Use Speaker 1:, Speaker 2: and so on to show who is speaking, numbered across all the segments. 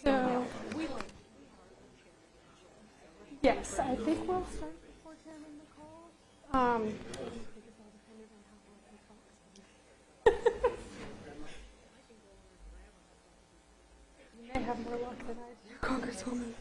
Speaker 1: So, yes, I think we'll start before Chairman McCall. You may have more luck than I do, Congresswoman.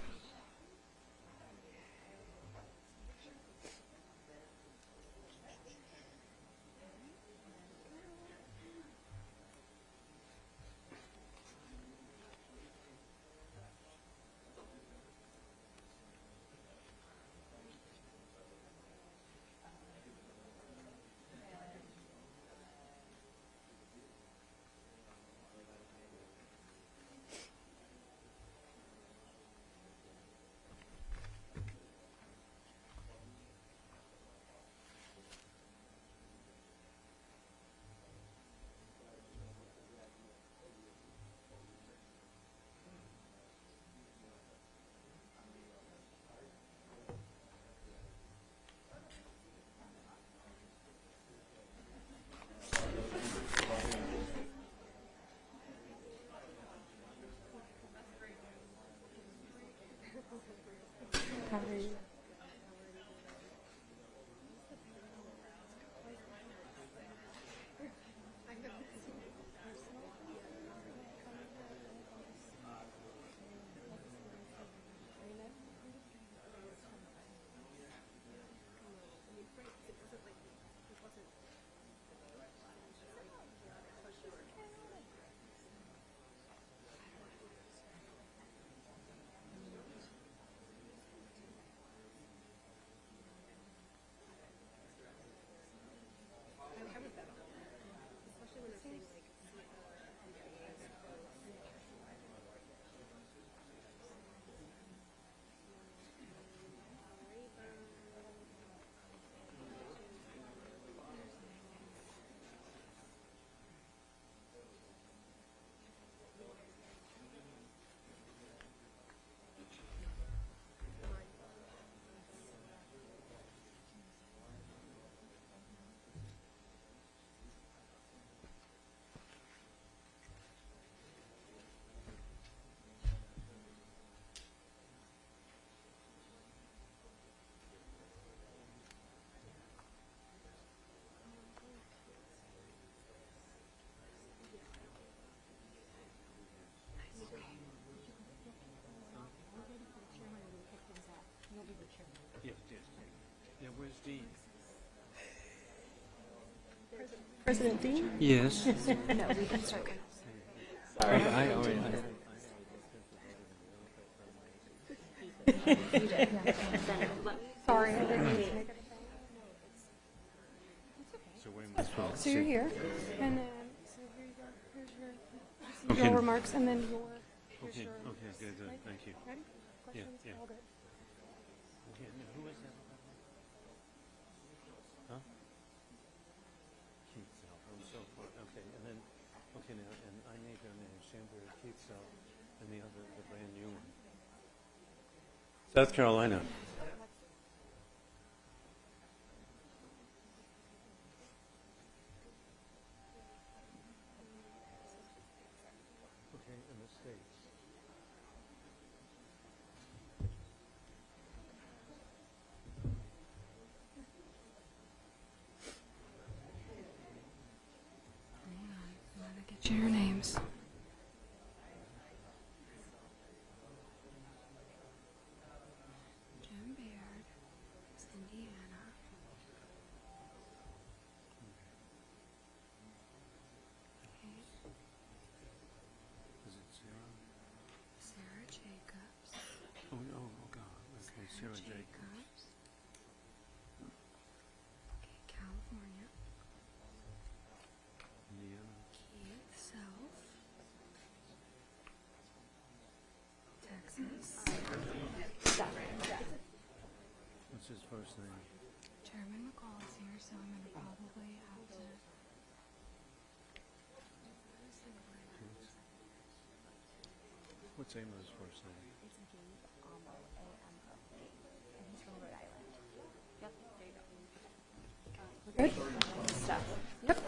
Speaker 2: Yeah, where's Dean?
Speaker 1: President Dean?
Speaker 2: Yes.
Speaker 3: No, we can start.
Speaker 1: Sorry. Sorry, I didn't mean to make it. So you're here, and then so here you go. Here's your procedural remarks, and then your.
Speaker 2: Okay, good, thank you.
Speaker 1: Ready? Questions?
Speaker 2: Yeah.
Speaker 1: All good.
Speaker 2: Okay, now who is that? Huh? Keith South. Oh, so far. Okay, and then, now, and I need their names, Chandler, Keith South, and the other, the brand new one. South Carolina. Okay, in the States.
Speaker 1: Get your names. Jim Baird, Indiana. Okay.
Speaker 2: Is it Sarah?
Speaker 1: Sarah Jacobs.
Speaker 2: Oh, no, oh God. Okay, Sarah Jacobs.
Speaker 1: Jacobs. Okay, California.
Speaker 2: Indiana.
Speaker 1: Keith Self. Texas.
Speaker 2: What's his first name?
Speaker 1: Chairman McCall is here, so I'm gonna probably have to.
Speaker 2: What's Amos' first name?
Speaker 3: It's Gabe Amo, A-M-O, and he's from Rhode Island. Yep, there you go.
Speaker 1: Good.
Speaker 3: Stuff.
Speaker 1: Yep.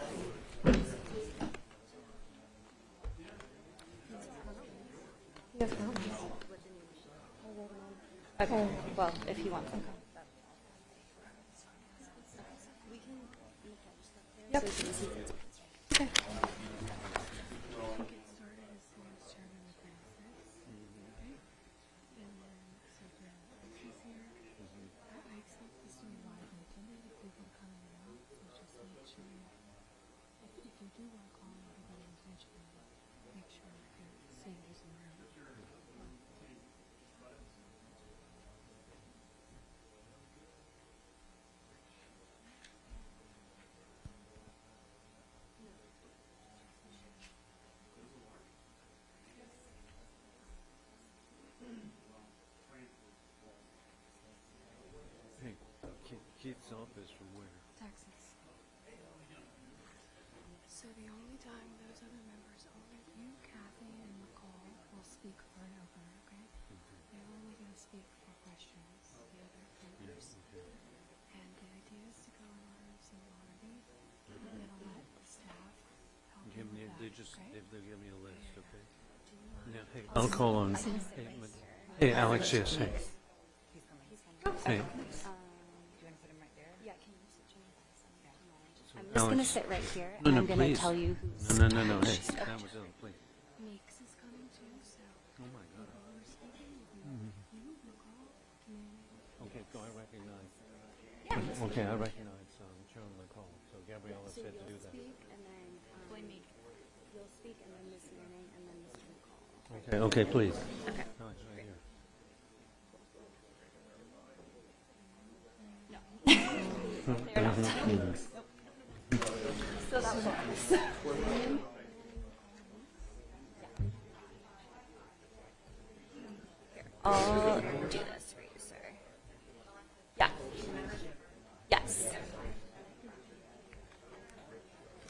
Speaker 1: Yes, ma'am. Okay.
Speaker 3: Well, if he wants. Okay. We can make that just up there.
Speaker 1: Yep.
Speaker 3: So you can see it.
Speaker 1: Okay. Get started as soon as Chairman McCall says. Okay. And then, so he's here. I expect this to be live and attended if people come in and out. So just make sure, if you do want to call everybody intentionally, make sure you're seeing who's in the room.
Speaker 2: Hey, Keith's office from where?
Speaker 1: Texas. So the only time those other members, only you, Kathy, and McCall will speak for an opener, okay? They're only going to speak for questions, the other members. And the idea is to go in order of seniority, and then I'll let the staff help you
Speaker 2: Give me,
Speaker 1: with
Speaker 2: they
Speaker 1: that,
Speaker 2: just,
Speaker 1: okay?
Speaker 2: they'll give me a list, okay? Now, hey, I'll call on. Hey, Alex, yes, hey. Hey,
Speaker 3: Yeah, can you sit Jimmy by his side? I'm just going to
Speaker 2: Alex.
Speaker 3: sit right here,
Speaker 2: No,
Speaker 3: and
Speaker 2: no,
Speaker 3: I'm going to
Speaker 2: please.
Speaker 3: tell you who's...
Speaker 2: No, hey, that was it, please.
Speaker 1: Meeks is coming too, so
Speaker 2: Oh, my God.
Speaker 1: we're speaking with you, McCall, Community.
Speaker 2: Okay, go, I recognize. Okay, I recognize Chairman McCall, so Gabriella said to do that.
Speaker 3: Speak, and then you'll speak, and then Ms. Manning, and then Mr. McCall.
Speaker 2: Okay, please.
Speaker 3: Okay.
Speaker 2: No, it's right here.
Speaker 3: They're not. So that was us. I'll do this for you, sir. Yeah. Yes.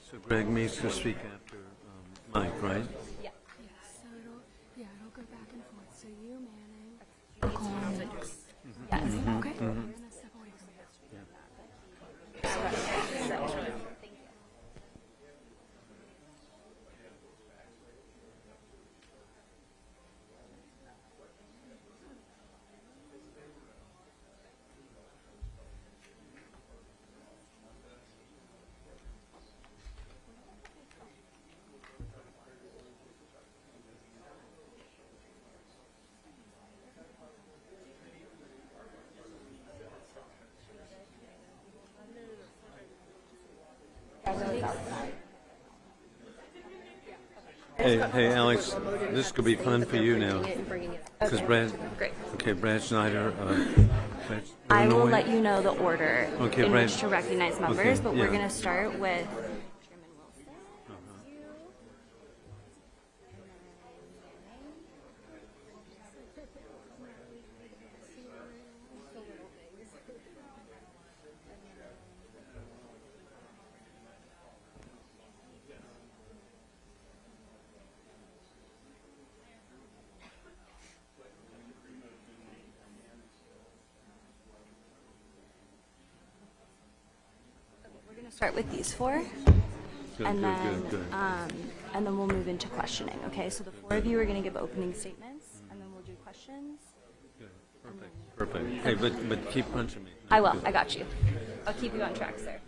Speaker 2: So Greg meets to speak after Mike, right?
Speaker 3: Yeah.
Speaker 1: Yes, so it'll go back and forth. So you, Manning, McCall, and Meeks.
Speaker 3: Yes.
Speaker 1: Okay, we're gonna step away from that.
Speaker 2: Hey, Alex, this could be fun for you now, because Brad.
Speaker 3: Great.
Speaker 2: Okay, Brad Snyder. Brad,
Speaker 3: I will
Speaker 2: Illinois.
Speaker 3: let you know the order
Speaker 2: Okay,
Speaker 3: in
Speaker 2: Brad.
Speaker 3: which to recognize members,
Speaker 2: Okay,
Speaker 3: but
Speaker 2: yeah.
Speaker 3: we're going to start with Chairman Wilson. We're going to start with these four.
Speaker 2: Good,
Speaker 3: And then,
Speaker 2: good.
Speaker 3: and then we'll move into questioning. Okay, so the four of you are going to give opening statements, and then we'll do questions.
Speaker 2: Good. Perfect. Hey, but keep punching me.
Speaker 3: I will. I got you. I'll keep you on track, sir.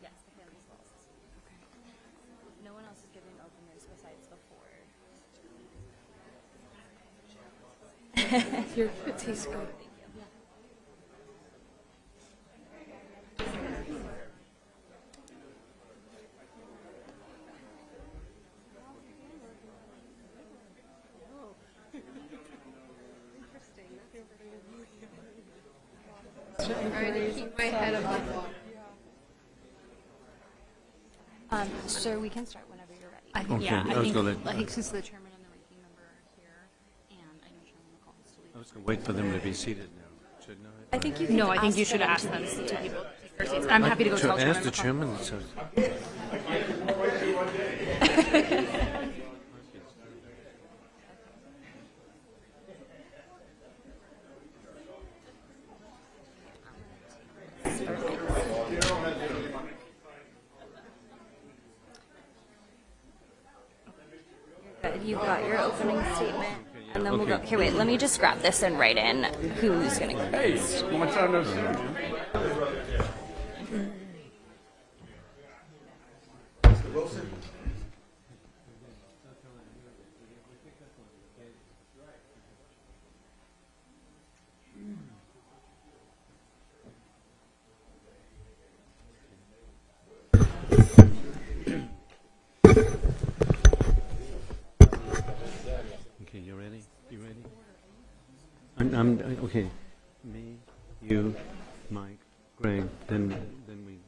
Speaker 3: Yes, the family's walls. Okay. No one else is giving openers besides the four.
Speaker 1: It tastes good. Trying to keep my head above water.
Speaker 3: Sir, we can start whenever you're ready.
Speaker 4: I think,
Speaker 2: Okay,
Speaker 4: yeah,
Speaker 2: I was gonna-
Speaker 4: I think since the chairman and the ranking member are here, and I know Chairman McCall has to leave.
Speaker 2: I was going to wait for them to be seated now, shouldn't I?
Speaker 3: I think you can
Speaker 4: No, I think you
Speaker 3: ask
Speaker 4: should
Speaker 3: them
Speaker 4: ask
Speaker 3: to
Speaker 4: them
Speaker 3: be
Speaker 4: to
Speaker 3: seated.
Speaker 4: people to take their seats. I'm happy to go tell Chairman
Speaker 2: Ask the
Speaker 4: McCall.
Speaker 2: chairman. So,
Speaker 3: Good. You've got your opening statement, and then we'll go. Here, wait. Let me just grab this and write in who's going to go first.
Speaker 5: Long time no see.
Speaker 2: okay, you ready? You ready? Okay. Me, you, Mike, Greg, then we.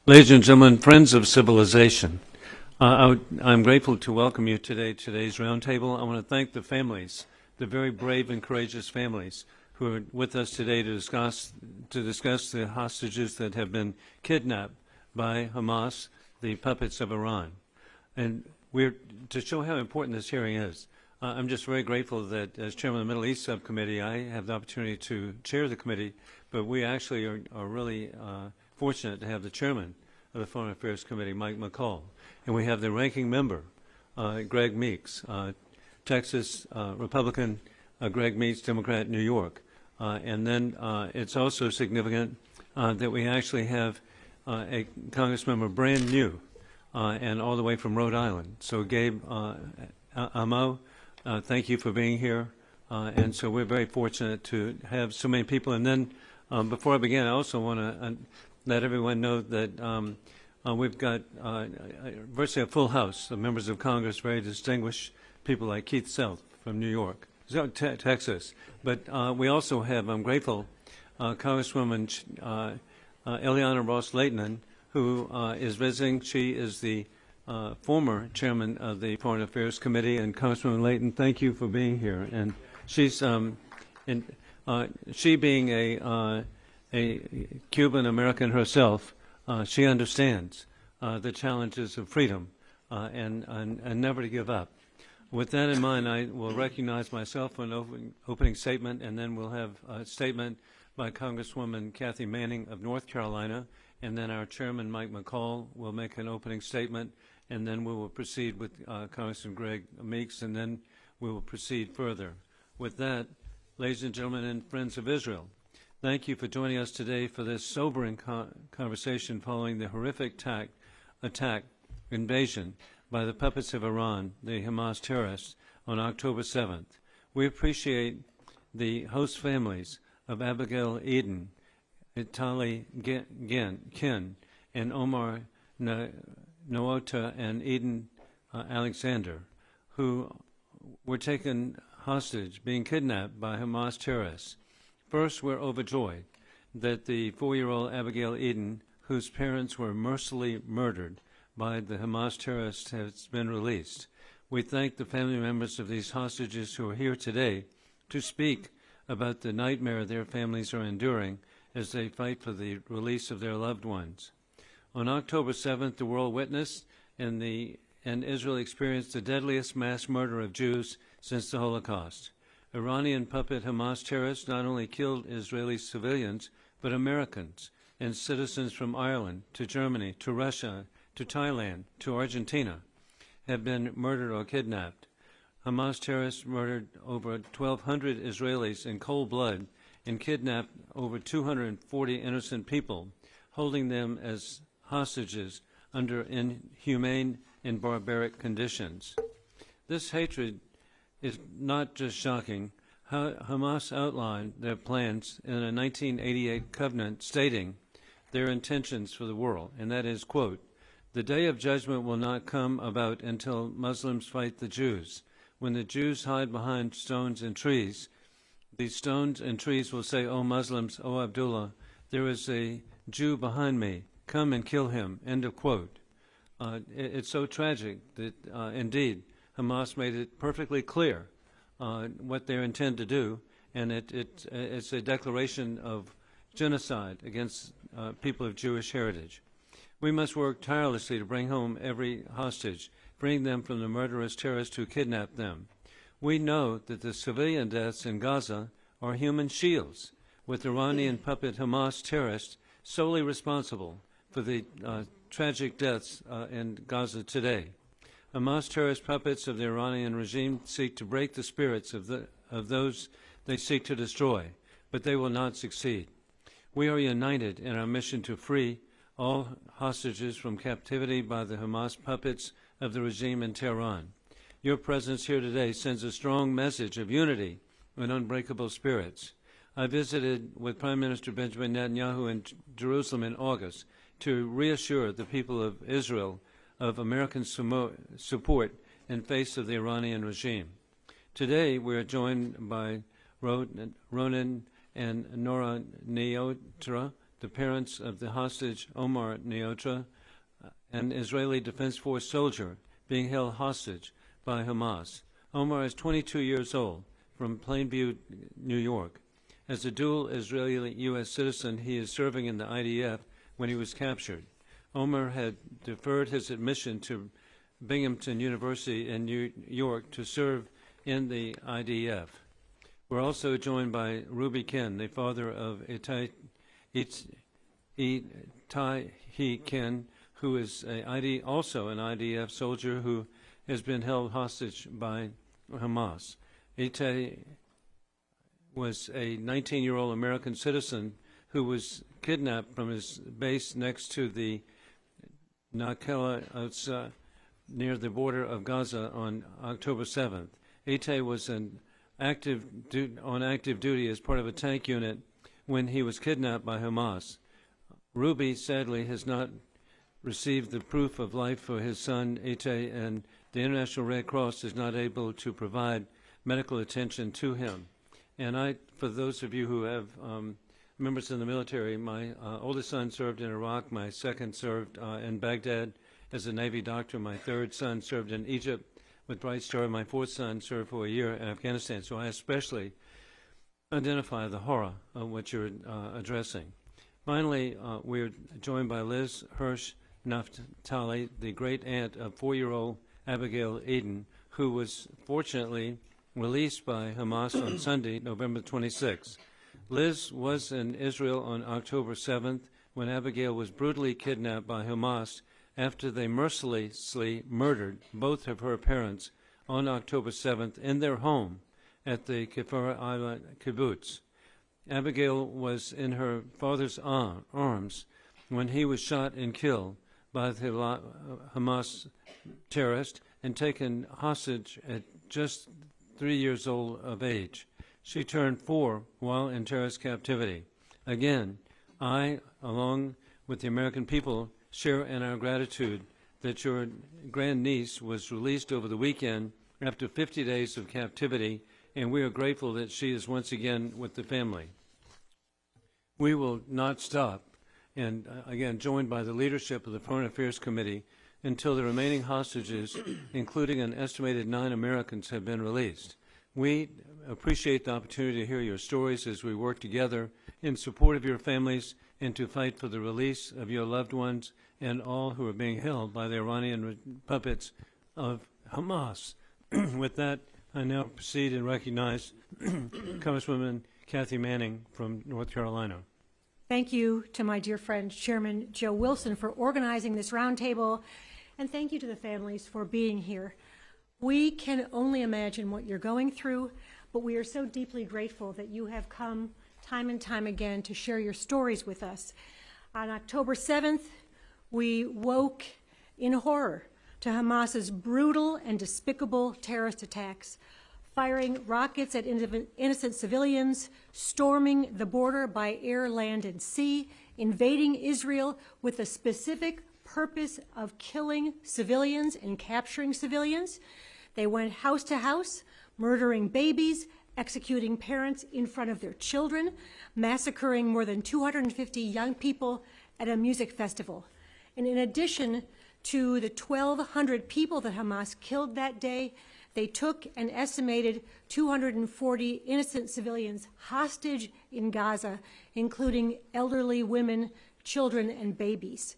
Speaker 2: Ladies and gentlemen, friends of civilization, I'm grateful to welcome you today to today's roundtable. I want to thank the families, the very brave and courageous families who are with us today to discuss the hostages that have been kidnapped by Hamas, the puppets of Iran. And to show how important this hearing is, I'm just very grateful that as chairman of the Middle East Subcommittee, I have the opportunity to chair the committee, but we actually are really fortunate to have the chairman of the Foreign Affairs Committee, Mike McCall, and we have the ranking member, Greg Meeks, Texas Republican, Greg Meeks, Democrat, New York. And then it's also significant that we actually have a congressmember brand new and all the way from Rhode Island. So Gabe Amo, thank you for being here. And so we're very fortunate to have so many people. And then before I begin, I also want to let everyone know that we've got virtually a full house of members of Congress, very distinguished people like Keith Self from New York, Texas. But we also have, I'm grateful, Congresswoman Eliana Ross-Lehtinen, who is visiting. She is the former chairman of the Foreign Affairs Committee. And Congresswoman Lehtinen, thank you for being here. And she's, she being a Cuban American herself, she understands the challenges of freedom and never to give up. With that in mind, I will recognize myself for an opening statement, and then we'll have a statement by Congresswoman Kathy Manning of North Carolina, and then our chairman, Mike McCall, will make an opening statement, and then we will proceed with Congressman Greg Meeks, and then we will proceed further. With that, ladies and gentlemen and friends of Israel, thank you for joining us today for this sobering conversation following the horrific attack, invasion by the puppets of Iran, the Hamas terrorists, on October 7th. We appreciate the host families of Abigail Eden, Itali Kin, and Omar Noota and Eden Alexander, who were taken hostage, being kidnapped by Hamas terrorists. First, we're overjoyed that the 4-year-old Abigail Eden, whose parents were mercilessly murdered by the Hamas terrorists, has been released. We thank the family members of these hostages who are here today to speak about the nightmare their families are enduring as they fight for the release of their loved ones. On October 7th, the world witnessed and Israel experienced the deadliest mass murder of Jews since the Holocaust. Iranian puppet Hamas terrorists not only killed Israeli civilians, but Americans and citizens from Ireland to Germany to Russia to Thailand to Argentina have been murdered or kidnapped. Hamas terrorists murdered over 1,200 Israelis in cold blood and kidnapped over 240 innocent people, holding them as hostages under inhumane and barbaric conditions. This hatred is not just shocking. Hamas outlined their plans in a 1988 covenant stating their intentions for the world, and that is, quote, The day of judgment will not come about until Muslims fight the Jews. When the Jews hide behind stones and trees, these stones and trees will say, O Muslims, O Abdullah, there is a Jew behind me. Come and kill him. End of quote. It's so tragic that, indeed, Hamas made it perfectly clear what they intend to do, and it's a declaration of genocide against people of Jewish heritage. We must work tirelessly to bring home every hostage, freeing them from the murderous terrorists who kidnapped them. We know that the civilian deaths in Gaza are human shields, with Iranian puppet Hamas terrorists solely responsible for the tragic deaths in Gaza today. Hamas terrorist puppets of the Iranian regime seek to break the spirits of those they seek to destroy, but they will not succeed. We are united in our mission to free all hostages from captivity by the Hamas puppets of the regime in Tehran. Your presence here today sends a strong message of unity and unbreakable spirits. I visited with Prime Minister Benjamin Netanyahu in Jerusalem in August to reassure the people of Israel of American support in face of the Iranian regime. Today, we are joined by Ronen and Nora Neotra, the parents of the hostage Omar Neotra, an Israeli Defense Force soldier being held hostage by Hamas. Omar is 22 years old, from Plainview, New York. As a dual Israeli-U.S. citizen, he is serving in the IDF when he was captured. Omar had deferred his admission to Binghamton University in New York to serve in the IDF. We're also joined by Ruby Ken, the father of Itai Ken, who is also an IDF soldier who has been held hostage by Hamas. Itai was a 19-year-old American citizen who was kidnapped from his base next to the Nakela near the border of Gaza on October 7th. Itai was on active duty as part of a tank unit when he was kidnapped by Hamas. Ruby, sadly, has not received the proof of life for his son, Itai, and the International Red Cross is not able to provide medical attention to him. And for those of you who have members in the military, my oldest son served in Iraq, my second served in Baghdad as a Navy doctor, my third son served in Egypt with Bright Star, my fourth son served for a year in Afghanistan, so I especially identify the horror of what you're addressing. Finally, we're joined by Liz Hirsch Naftali, the great aunt of 4-year-old Abigail Eden, who was fortunately released by Hamas on Sunday, November 26. Liz was in Israel on October 7th when Abigail was brutally kidnapped by Hamas after they mercilessly murdered both of her parents on October 7th in their home at the Kfar Island kibbutz. Abigail was in her father's arms when he was shot and killed by the Hamas terrorist and taken hostage at just 3 years old of age. She turned 4 while in terrorist captivity. Again, I, along with the American people, share in our gratitude that your grandniece was released over the weekend after 50 days of captivity, and we are grateful that she is once again with the family. We will not stop, and again, joined by the leadership of the Foreign Affairs Committee, until the remaining hostages, including an estimated 9 Americans, have been released. We appreciate the opportunity to hear your stories as we work together in support of your families and to fight for the release of your loved ones and all who are being held by the Iranian puppets of Hamas. With that, I now proceed and recognize Congresswoman Kathy Manning from North Carolina.
Speaker 6: Thank you to my dear friend, Chairman Joe Wilson, for organizing this roundtable, and thank you to the families for being here. We can only imagine what you're going through, but we are so deeply grateful that you have come time and time again to share your stories with us. On October 7th, we woke in horror to Hamas's brutal and despicable terrorist attacks, firing rockets at innocent civilians, storming the border by air, land, and sea, invading Israel with a specific purpose of killing civilians and capturing civilians. They went house to house, murdering babies, executing parents in front of their children, massacring more than 250 young people at a music festival. And in addition to the 1,200 people that Hamas killed that day, they took an estimated 240 innocent civilians hostage in Gaza, including elderly women, children, and babies.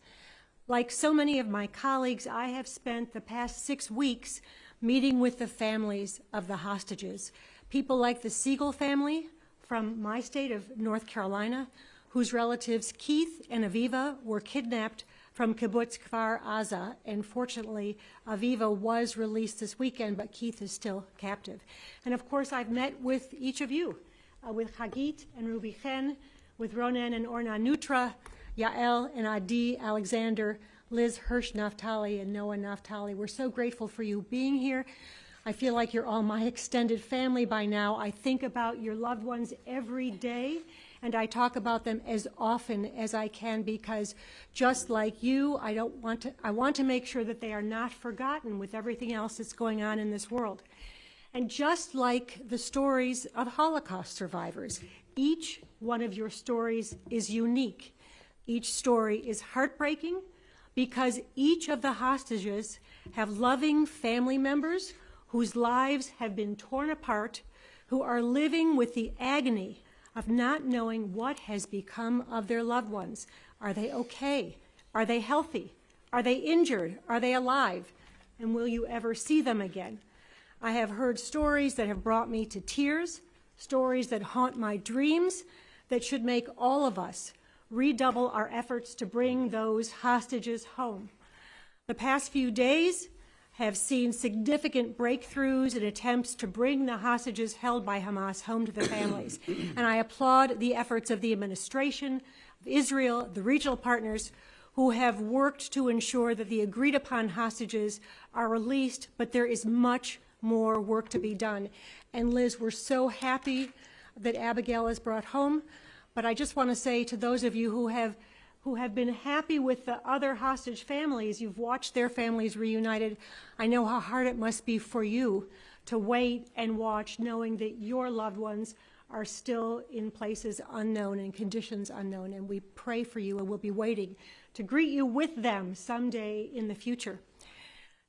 Speaker 6: Like so many of my colleagues, I have spent the past 6 weeks meeting with the families of the hostages. People like the Siegel family from my state of North Carolina, whose relatives Keith and Aviva were kidnapped from kibbutz Kfar Aza, and fortunately, Aviva was released this weekend, but Keith is still captive. And of course, I've met with each of you, with Hagit and Ruby Chen, with Ronen and Orna Nutra, Yael and Adi Alexander, Liz Hirsch Naftali, and Noah Naftali. We're so grateful for you being here. I feel like you're all my extended family by now. I think about your loved ones every day, and I talk about them as often as I can, because just like you, I want to make sure that they are not forgotten with everything else that's going on in this world. And just like the stories of Holocaust survivors, each one of your stories is unique. Each story is heartbreaking because each of the hostages have loving family members whose lives have been torn apart, who are living with the agony of not knowing what has become of their loved ones. Are they okay? Are they healthy? Are they injured? Are they alive? And will you ever see them again? I have heard stories that have brought me to tears, stories that haunt my dreams, that should make all of us redouble our efforts to bring those hostages home. The past few days have seen significant breakthroughs in attempts to bring the hostages held by Hamas home to the families. And I applaud the efforts of the administration, of Israel, the regional partners, who have worked to ensure that the agreed upon hostages are released, but there is much more work to be done. And Liz, we're so happy that Abigail is brought home, but I just want to say to those of you who have been happy with the other hostage families, you've watched their families reunited, I know how hard it must be for you to wait and watch, knowing that your loved ones are still in places unknown and conditions unknown, and we pray for you and we'll be waiting to greet you with them someday in the future.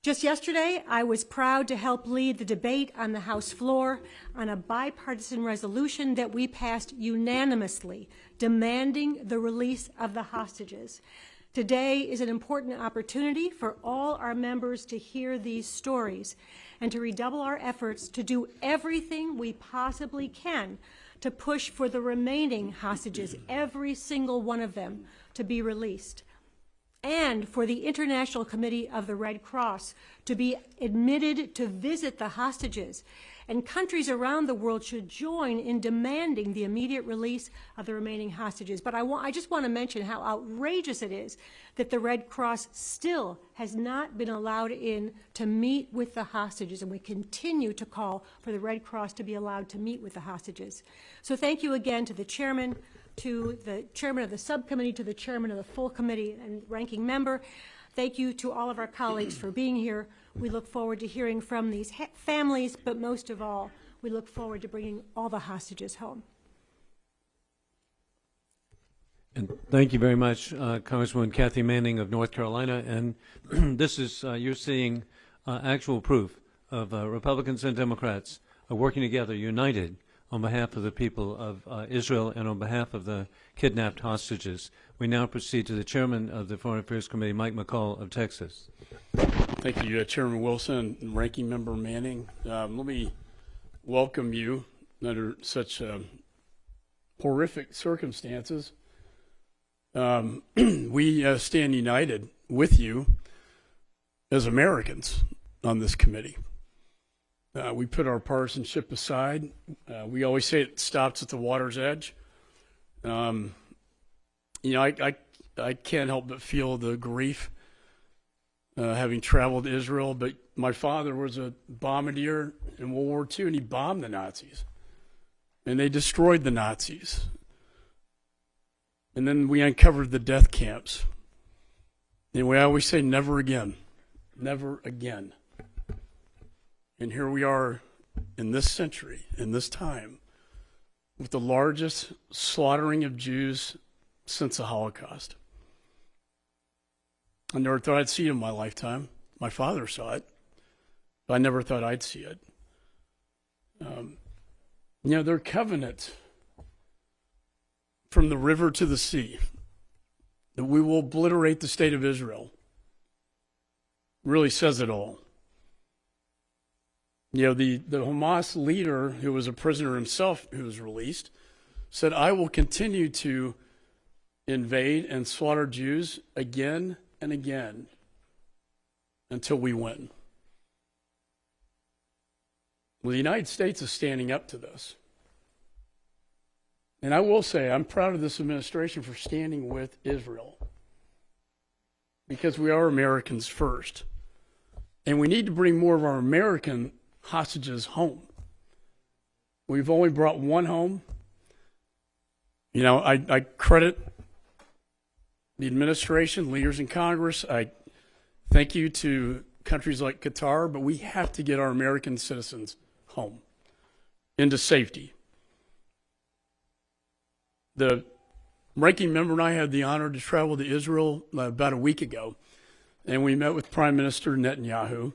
Speaker 6: Just yesterday, I was proud to help lead the debate on the House floor on a bipartisan resolution that we passed unanimously, demanding the release of the hostages. Today is an important opportunity for all our members to hear these stories and to redouble our efforts to do everything we possibly can to push for the remaining hostages, every single one of them, to be released, and for the International Committee of the Red Cross to be admitted to visit the hostages. And countries around the world should join in demanding the immediate release of the remaining hostages. But I just want to mention how outrageous it is that the Red Cross still has not been allowed in to meet with the hostages, and we continue to call for the Red Cross to be allowed to meet with the hostages. So thank you again to the chairman, to the chairman of the subcommittee, to the chairman of the full committee and ranking member. Thank you to all of our colleagues for being here. We look forward to hearing from these families, but most of all, we look forward to bringing all the hostages home.
Speaker 2: And thank you very much, Congresswoman Kathy Manning of North Carolina. And this is, you're seeing actual proof of Republicans and Democrats working together, united, on behalf of the people of Israel and on behalf of the kidnapped hostages. We now proceed to the chairman of the Foreign Affairs Committee, Mike McCall of Texas.
Speaker 5: Thank you, Chairman Wilson and Ranking Member Manning. Let me welcome you under such horrific circumstances. We stand united with you as Americans on this committee. We put our partisanship aside. We always say it stops at the water's edge. I can't help but feel the grief having traveled to Israel, but my father was a bombardier in World War II, and he bombed the Nazis. And they destroyed the Nazis. And then we uncovered the death camps. And we always say never again. Never again. And here we are in this century, in this time, with the largest slaughtering of Jews since the Holocaust. I never thought I'd see it in my lifetime. My father saw it, but I never thought I'd see it. Their covenant from the river to the sea, that we will obliterate the state of Israel, really says it all. The Hamas leader, who was a prisoner himself, who was released, said, I will continue to invade and slaughter Jews again and again until we win. Well, the United States is standing up to this. And I will say, I'm proud of this administration for standing with Israel, because we are Americans first. And we need to bring more of our American hostages home. We've only brought one home. I credit the administration, leaders in Congress. I thank you to countries like Qatar, but we have to get our American citizens home into safety. The ranking member and I had the honor to travel to Israel about a week ago, and we met with Prime Minister Netanyahu,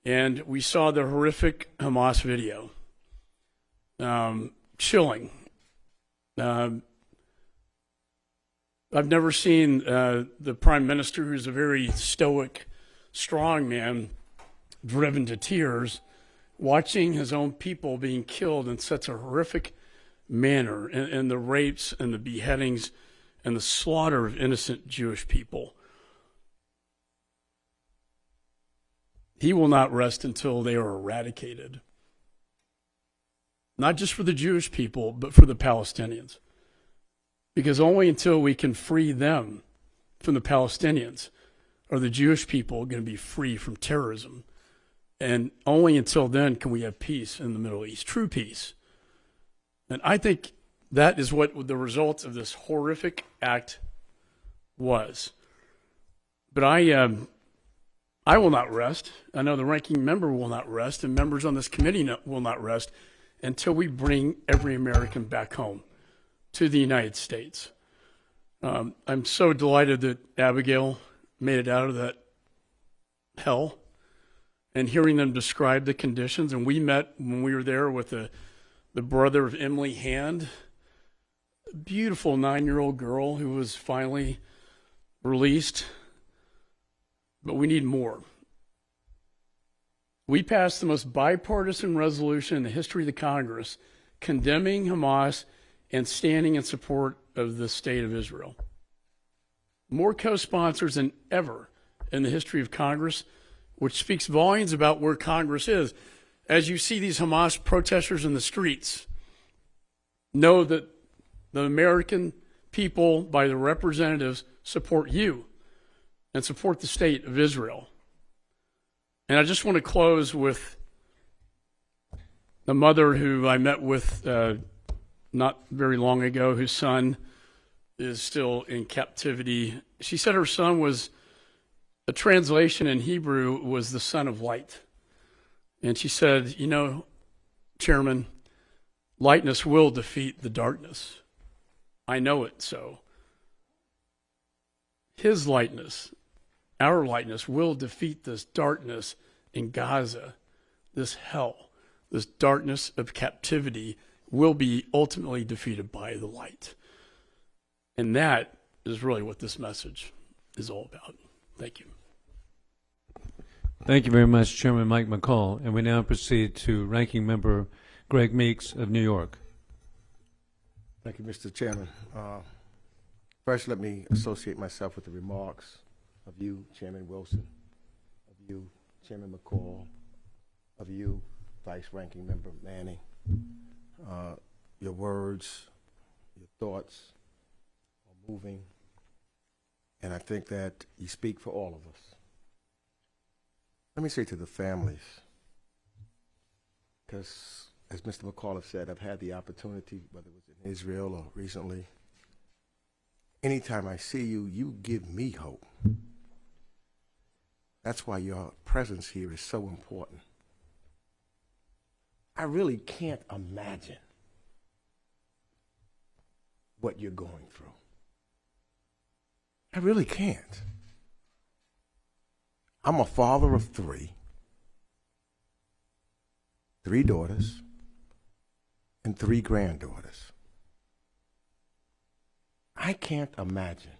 Speaker 5: and we saw the horrific Hamas video. Chilling. I've never seen the Prime Minister, who's a very stoic, strong man, driven to tears, watching his own people being killed in such a horrific manner, and the rapes and the beheadings and the slaughter of innocent Jewish people. He will not rest until they are eradicated. Not just for the Jewish people, but for the Palestinians. Because only until we can free them from the Palestinians are the Jewish people going to be free from terrorism. And only until then can we have peace in the Middle East, true peace. And I think that is what the result of this horrific act was. But I will not rest. I know the ranking member will not rest, and members on this committee will not rest until we bring every American back home to the United States. I'm so delighted that Abigail made it out of that hell, and hearing them describe the conditions. And we met when we were there with the brother of Emily Hand, a beautiful 9-year-old girl who was finally released. But we need more. We passed the most bipartisan resolution in the history of the Congress condemning Hamas and standing in support of the state of Israel. More co-sponsors than ever in the history of Congress, which speaks volumes about where Congress is. As you see these Hamas protesters in the streets, know that the American people, by the representatives, support you and support the state of Israel. And I just want to close with the mother who I met with not very long ago, whose son is still in captivity. She said her son was, a translation in Hebrew was the son of light. And she said, Chairman, lightness will defeat the darkness. I know it so. His lightness, our lightness, will defeat this darkness in Gaza, this hell, this darkness of captivity will be ultimately defeated by the light. And that is really what this message is all about. Thank you.
Speaker 2: Thank you very much, Chairman Mike McCall. And we now proceed to Ranking Member Greg Meeks of New York.
Speaker 7: Thank you, Mr. Chairman. First, let me associate myself with the remarks of you, Chairman Wilson, of you, Chairman McCall, of you, Vice Ranking Member Manning. Your words, your thoughts are moving, and I think that you speak for all of us. Let me say to the families, because as Mr. McCall has said, I've had the opportunity, whether it was in Israel or recently, anytime I see you, you give me hope. That's why your presence here is so important. I really can't imagine what you're going through. I really can't. I'm a father of three daughters and 3 granddaughters. I can't imagine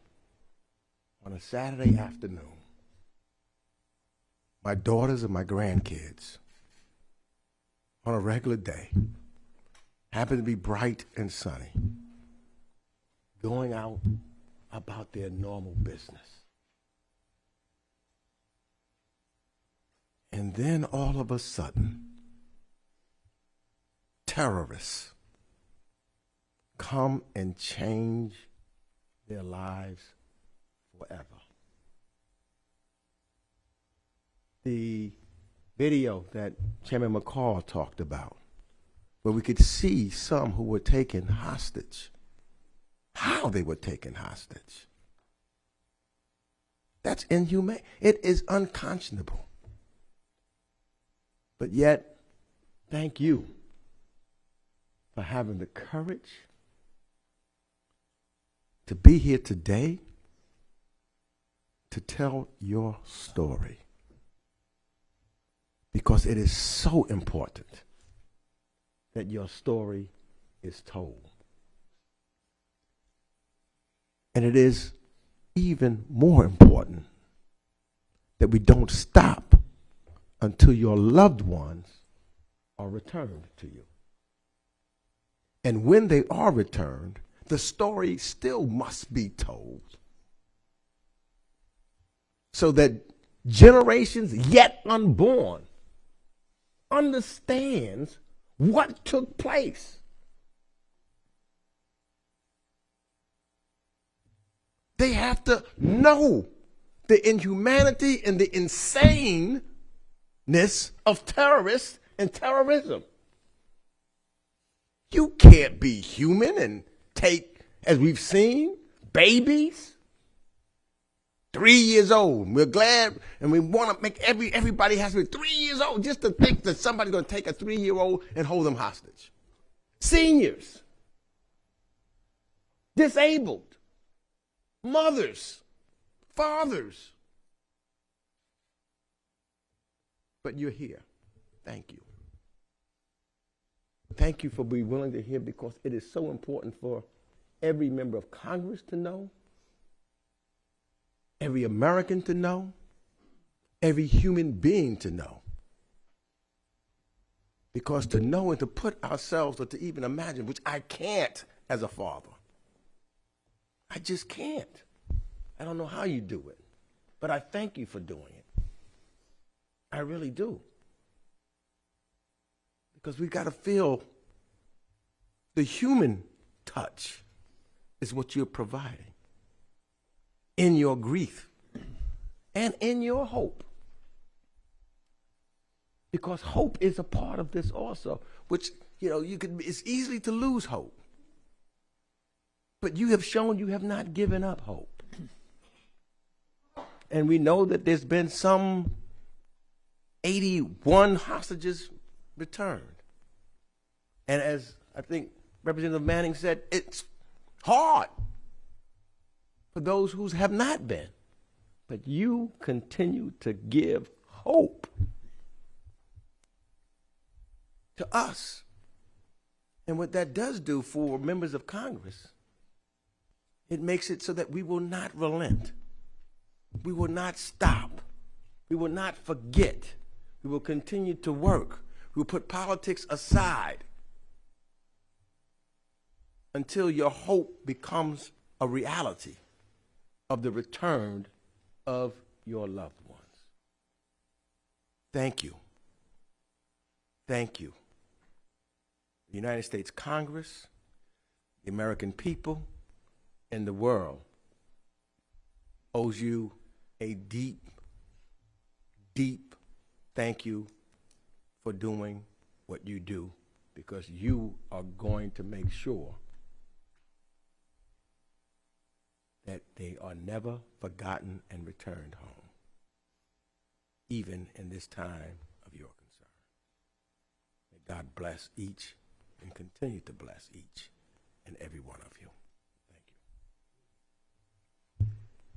Speaker 7: on a Saturday afternoon, my daughters and my grandkids on a regular day happen to be bright and sunny, going out about their normal business. And then all of a sudden, terrorists come and change their lives forever. The video that Chairman McCall talked about, where we could see some who were taken hostage, how they were taken hostage. That's inhumane. It is unconscionable. But yet, thank you for having the courage to be here today to tell your story. Because it is so important that your story is told. And it is even more important that we don't stop until your loved ones are returned to you. And when they are returned, the story still must be told so that generations yet unborn understands what took place. They have to know the inhumanity and the insaneness of terrorists and terrorism. You can't be human and take, as we've seen, babies, 3 years old. We're glad and we want to make everybody has to be 3 years old just to think that somebody's going to take a 3-year-old and hold them hostage. Seniors, disabled, mothers, fathers. But you're here. Thank you. Thank you for being willing to hear, because it is so important for every member of Congress to know, every American to know, every human being to know. Because to know and to put ourselves, or to even imagine, which I can't as a father. I just can't. I don't know how you do it. But I thank you for doing it. I really do. Because we've got to feel the human touch is what you're providing in your grief and in your hope. Because hope is a part of this also, which, it's easy to lose hope. But you have shown you have not given up hope. And we know that there's been some 81 hostages returned. And as I think Representative Manning said, it's hard for those who have not been. But you continue to give hope to us. And what that does do for members of Congress, it makes it so that we will not relent. We will not stop. We will not forget. We will continue to work. We will put politics aside until your hope becomes a reality of the return of your loved ones. Thank you. Thank you. The United States Congress, the American people, and the world owes you a deep, deep thank you for doing what you do, because you are going to make sure that they are never forgotten and returned home. even in this time of your concern. May God bless each and continue to bless each and every one of you. Thank you.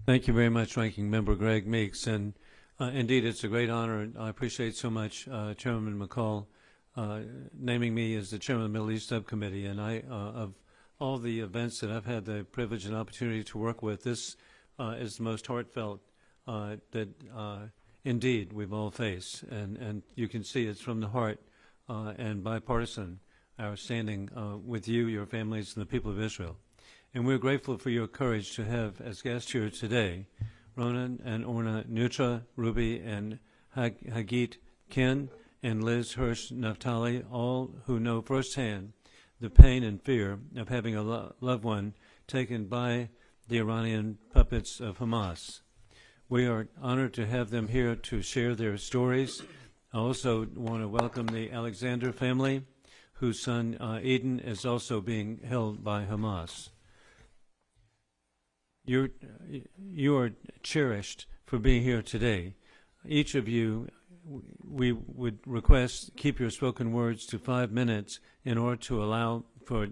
Speaker 2: Thank you very much, Ranking Member Greg Meeks. And indeed, it's a great honor. I appreciate so much Chairman McCall naming me as the chairman of the Middle East Subcommittee. And of all the events that I've had the privilege and opportunity to work with, this is the most heartfelt that indeed we've all faced. And you can see it's from the heart and bipartisan, our standing with you, your families, and the people of Israel. And we're grateful for your courage to have as guests here today Ronan and Orna Nutra, Ruby and Hagit Ken, and Liz Hirsch Naftali, all who know firsthand the pain and fear of having a loved one taken by the Iranian puppets of Hamas. We are honored to have them here to share their stories. I also want to welcome the Alexander family, whose son Eden is also being held by Hamas. You are cherished for being here today. Each of you, we would request keep your spoken words to 5 minutes in order to allow for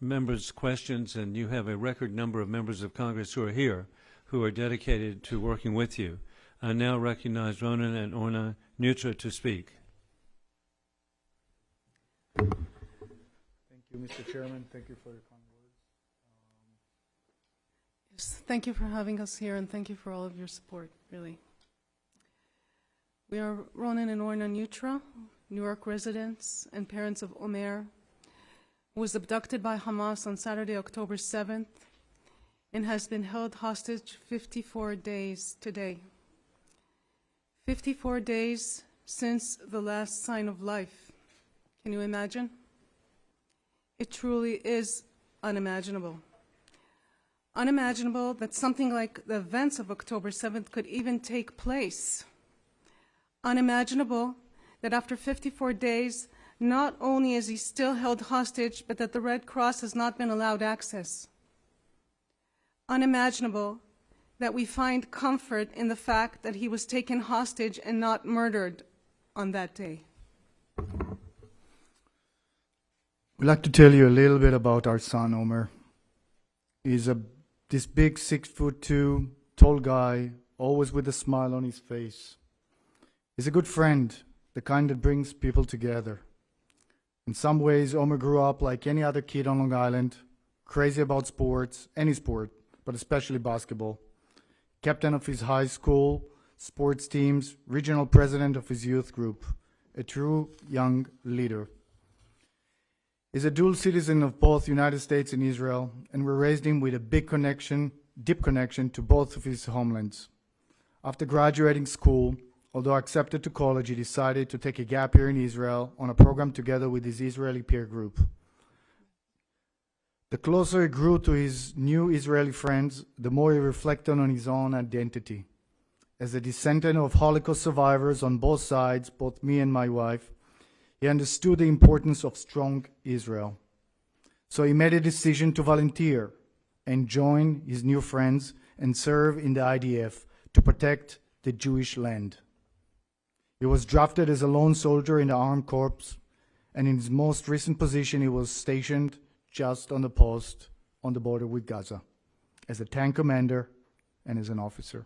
Speaker 2: members' questions, and you have a record number of members of Congress who are here who are dedicated to working with you. I now recognize Ronan and Orna Nutra to speak.
Speaker 8: Thank you, Mr. Chairman. Thank you for your kind words.
Speaker 9: Yes, thank you for having us here, and thank you for all of your support, really. We are Ronan and Orna Nutra, New York residents and parents of Omer, who was abducted by Hamas on Saturday, October 7th, and has been held hostage 54 days today. 54 days since the last sign of life. Can you imagine? It truly is unimaginable. Unimaginable that something like the events of October 7th could even take place. Unimaginable that after 54 days, not only is he still held hostage, but that the Red Cross has not been allowed access. Unimaginable that we find comfort in the fact that he was taken hostage and not murdered on that day.
Speaker 8: We'd like to tell you a little bit about our son, Omer. He's this big 6'2", tall guy, always with a smile on his face. He's a good friend, the kind that brings people together. In some ways, Omer grew up like any other kid on Long Island, crazy about sports, any sport, but especially basketball. Captain of his high school sports teams, regional president of his youth group, a true young leader. He's a dual citizen of both United States and Israel, and we raised him with a deep connection to both of his homelands. After graduating school, although accepted to college, he decided to take a gap year in Israel on a program together with his Israeli peer group. The closer he grew to his new Israeli friends, the more he reflected on his own identity. As a descendant of Holocaust survivors on both sides, both me and my wife, he understood the importance of strong Israel. So he made a decision to volunteer and join his new friends and serve in the IDF to protect the Jewish land. He was drafted as a lone soldier in the Armed Corps, and in his most recent position he was stationed just on the post on the border with Gaza, as a tank commander and as an officer.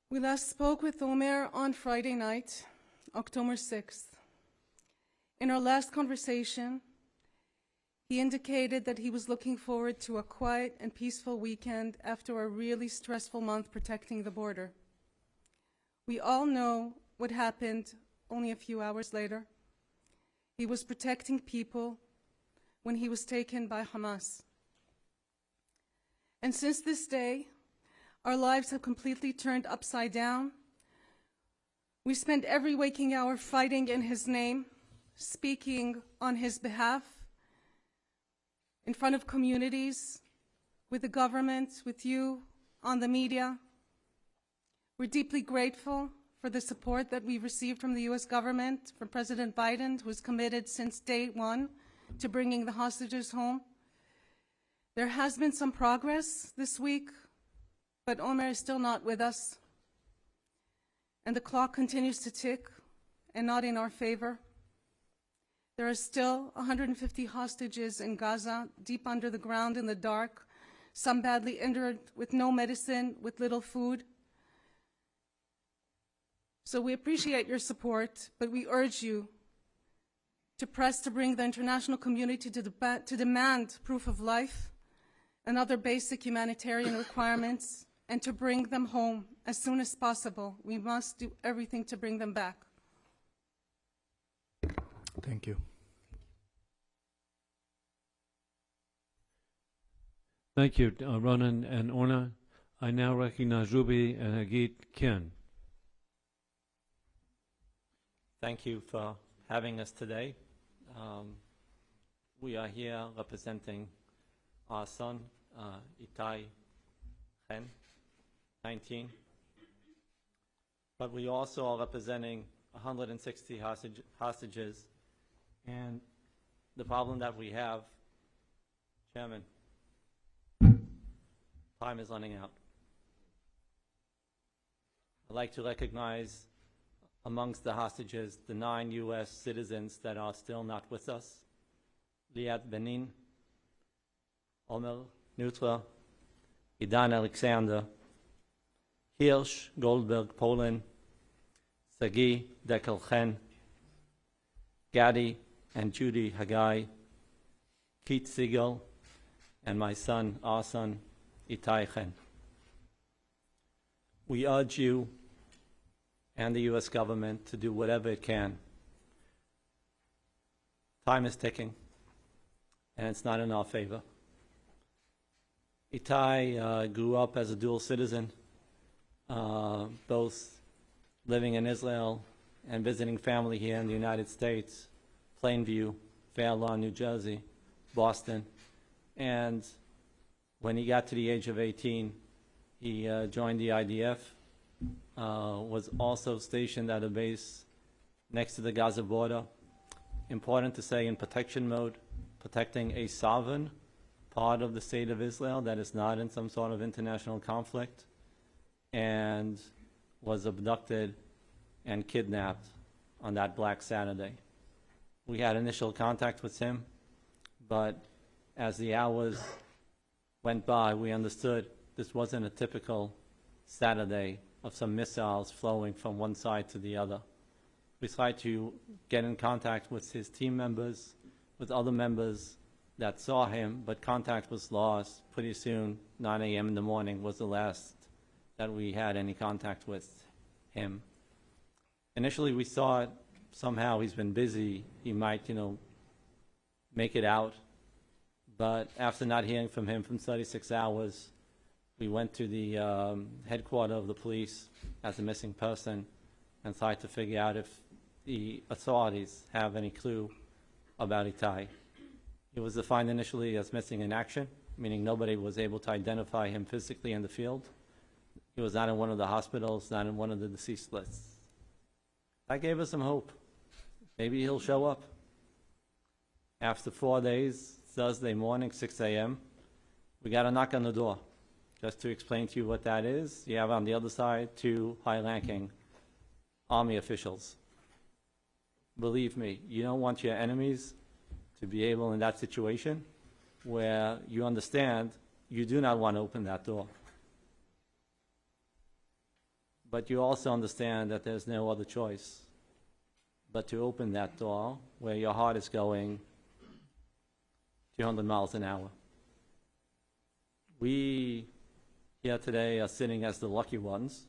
Speaker 9: We last spoke with Omer on Friday night, October 6th. In our last conversation, he indicated that he was looking forward to a quiet and peaceful weekend after a really stressful month protecting the border. We all know what happened only a few hours later. He was protecting people when he was taken by Hamas. And since this day, our lives have completely turned upside down. We spend every waking hour fighting in his name, speaking on his behalf, in front of communities, with the government, with you, on the media. We're deeply grateful for the support that we've received from the U.S. government, from President Biden, who is committed since day one to bringing the hostages home. There has been some progress this week But Omer is still not with us, and the clock continues to tick, and not in our favor. There are still 150 hostages in Gaza, deep under the ground in the dark, some badly injured, with no medicine, with little food. So we appreciate your support, but we urge you to press to bring the international community to demand proof of life and other basic humanitarian requirements, and to bring them home as soon as possible. We must do everything to bring them back.
Speaker 8: Thank you.
Speaker 2: Thank you, Ronan and Orna. I now recognize Ruby and Hagit Ken.
Speaker 10: Thank you for having us today. We are here representing our son, Itai Chen, 19. But we also are representing 160 hostages. And the problem that we have, Chairman, time is running out. I'd like to recognize amongst the hostages the 9 U.S. citizens that are still not with us: Liat Benin, Omer Nutra, Idan Alexander, Hirsch Goldberg, Poland, Sagi Dekel-Chen, Gadi and Judy Hagai, Keith Siegel, and my son, our son, Itai Chen. We urge you and the U.S. government to do whatever it can. Time is ticking, and it's not in our favor. Itai grew up as a dual citizen, both living in Israel and visiting family here in the United States, Plainview, Fair Lawn, New Jersey, Boston. And when he got to the age of 18, he joined the IDF, was also stationed at a base next to the Gaza border. Important to say, in protection mode, protecting a sovereign part of the state of Israel that is not in some sort of international conflict, and was abducted and kidnapped on that Black Saturday. We had initial contact with him, but as the hours went by, we understood this wasn't a typical Saturday of some missiles flowing from one side to the other. We tried to get in contact with his team members, with other members that saw him, but contact was lost. Pretty soon, 9 a.m. in the morning was the last that we had any contact with him. Initially, we thought somehow he's been busy, he might, make it out. But after not hearing from him for 36 hours, we went to the headquarters of the police as a missing person and tried to figure out if the authorities have any clue about Itai. He was defined initially as missing in action, meaning nobody was able to identify him physically in the field. He was not in one of the hospitals, not in one of the deceased lists. That gave us some hope. Maybe he'll show up. After 4 days, Thursday morning, 6 a.m., we got a knock on the door. Just to explain to you what that is, you have on the other side 2 high-ranking Army officials. Believe me, you don't want your enemies to be able in that situation where you understand you do not want to open that door. But you also understand that there's no other choice but to open that door where your heart is going 200 miles an hour. We here today are sitting as the lucky ones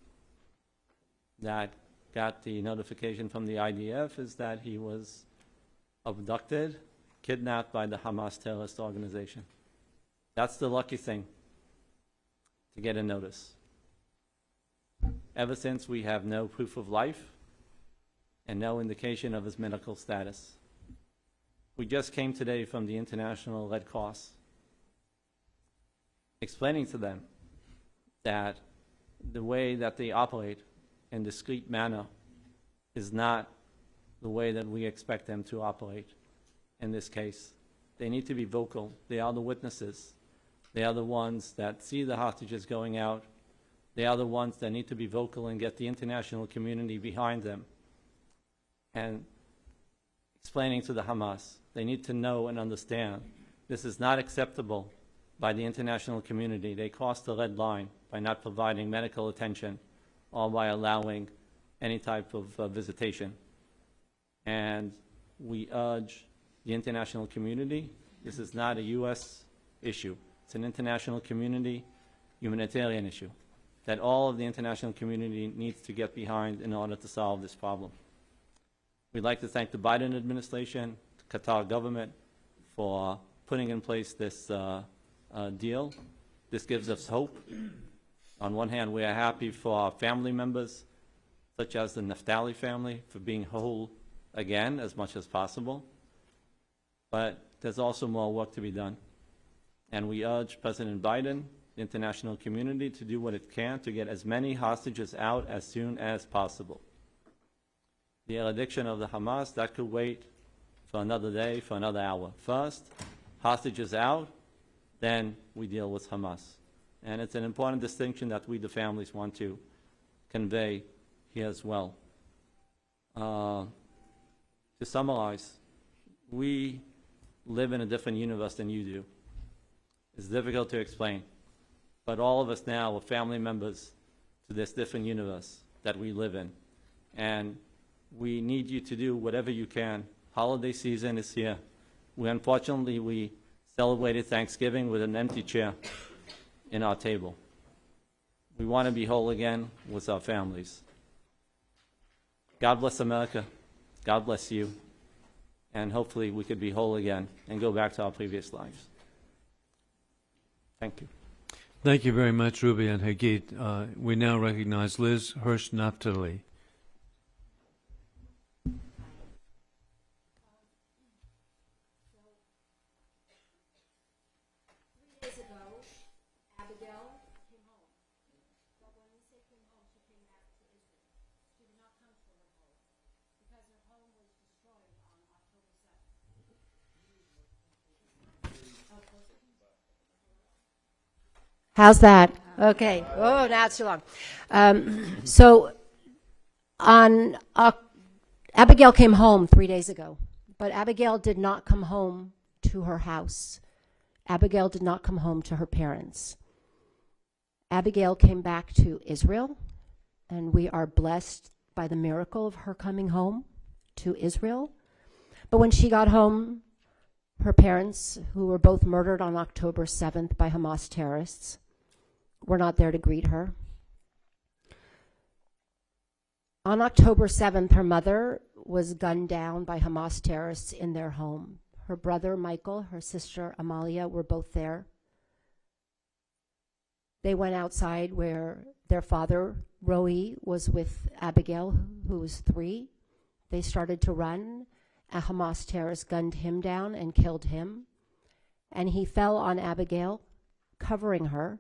Speaker 10: that got the notification from the IDF is that he was abducted, kidnapped by the Hamas terrorist organization. That's the lucky thing, to get a notice. Ever since, we have no proof of life and no indication of his medical status. We just came today from the International Red Cross, explaining to them that the way that they operate in discreet manner is not the way that we expect them to operate in this case. They need to be vocal. They are the witnesses. They are the ones that see the hostages going out, They are the ones that need to be vocal and get the international community behind them. And explaining to the Hamas, they need to know and understand this is not acceptable by the international community. They crossed the red line by not providing medical attention or by allowing any type of visitation. And we urge the international community, this is not a U.S. issue. It's an international community humanitarian issue that all of the international community needs to get behind in order to solve this problem. We'd like to thank the Biden administration, the Qatar government, for putting in place this deal. This gives us hope. On one hand, we are happy for our family members, such as the Naftali family, for being whole again as much as possible. But there's also more work to be done. And we urge President Biden, the international community, to do what it can to get as many hostages out as soon as possible. The interdiction of the Hamas, that could wait for another day, for another hour. First, hostages out, then we deal with Hamas. And it's an important distinction that we, the families, want to convey here as well. To summarize, we live in a different universe than you do. It's difficult to explain, but all of us now are family members to this different universe that we live in. And we need you to do whatever you can. Holiday season is here. Unfortunately, we celebrated Thanksgiving with an empty chair in our table. We want to be whole again with our families. God bless America. God bless you. And hopefully we could be whole again and go back to our previous lives. Thank you.
Speaker 2: Thank you very much, Ruby and Hagit. We now recognize Liz Hirsch-Naftali.
Speaker 11: How's that? Okay. Oh, now it's too long. So Abigail came home 3 days ago, but Abigail did not come home to her house. Abigail did not come home to her parents. Abigail came back to Israel, and we are blessed by the miracle of her coming home to Israel. But when she got home, her parents, who were both murdered on October 7th by Hamas terrorists, were not there to greet her. On October 7th, her mother was gunned down by Hamas terrorists in their home. Her brother, Michael, her sister, Amalia, were both there. They went outside where their father, Roe, was with Abigail, who was 3. They started to run. A Hamas terrorist gunned him down and killed him. And he fell on Abigail, covering her.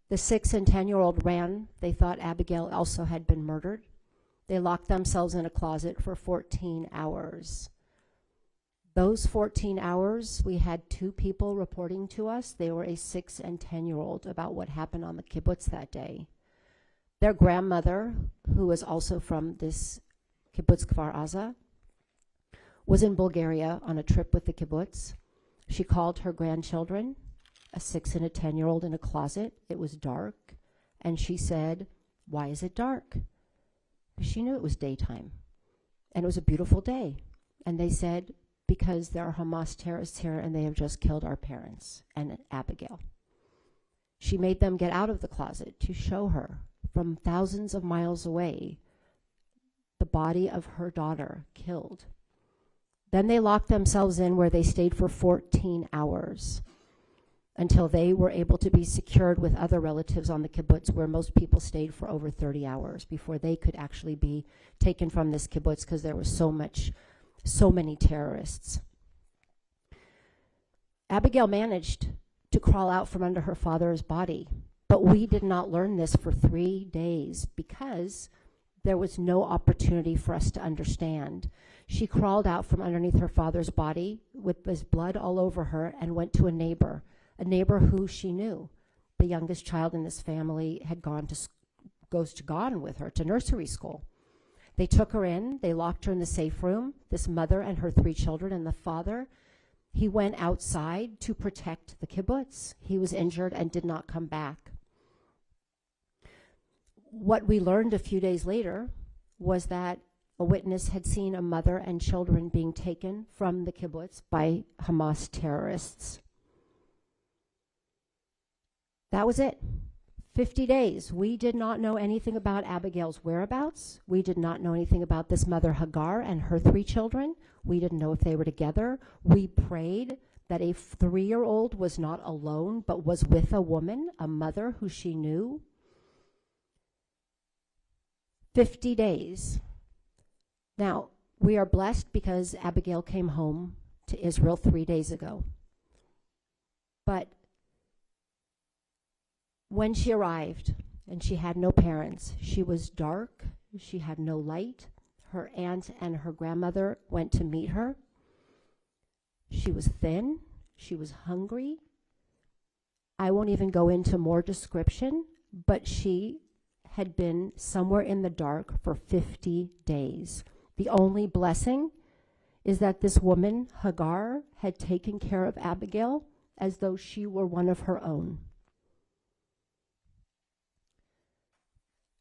Speaker 11: The 6 and 10-year-old ran. They thought Abigail also had been murdered. They locked themselves in a closet for 14 hours. Those 14 hours, we had 2 people reporting to us. They were a 6 and 10-year-old about what happened on the kibbutz that day. Their grandmother, who was also from this kibbutz Kfar Aza, was in Bulgaria on a trip with the kibbutz. She called her grandchildren, a 6 and a 10-year-old, in a closet. It was dark. And she said, "Why is it dark?" Because she knew it was daytime. And it was a beautiful day. And they said, "Because there are Hamas terrorists here and they have just killed our parents and Abigail." She made them get out of the closet to show her from thousands of miles away the body of her daughter killed. Then they locked themselves in where they stayed for 14 hours until they were able to be secured with other relatives on the kibbutz, where most people stayed for over 30 hours before they could actually be taken from this kibbutz because there was so many terrorists. Abigail managed to crawl out from under her father's body, but we did not learn this for 3 days because there was no opportunity for us to understand. She crawled out from underneath her father's body with this blood all over her and went to a neighbor who she knew. The youngest child in this family had gone goes to Gone with her to nursery school. They took her in, they locked her in the safe room, this mother and her 3 children, and the father, he went outside to protect the kibbutz. He was injured and did not come back. What we learned a few days later was that a witness had seen a mother and children being taken from the kibbutz by Hamas terrorists. That was it. 50 days. We did not know anything about Abigail's whereabouts. We did not know anything about this mother Hagar and her 3 children. We didn't know if they were together. We prayed that a 3-year-old was not alone, but was with a woman, a mother who she knew. 50 days. Now, we are blessed because Abigail came home to Israel 3 days ago. But when she arrived, and she had no parents, she was dark, she had no light. Her aunt and her grandmother went to meet her. She was thin, she was hungry. I won't even go into more description, but she had been somewhere in the dark for 50 days. The only blessing is that this woman, Hagar, had taken care of Abigail as though she were one of her own.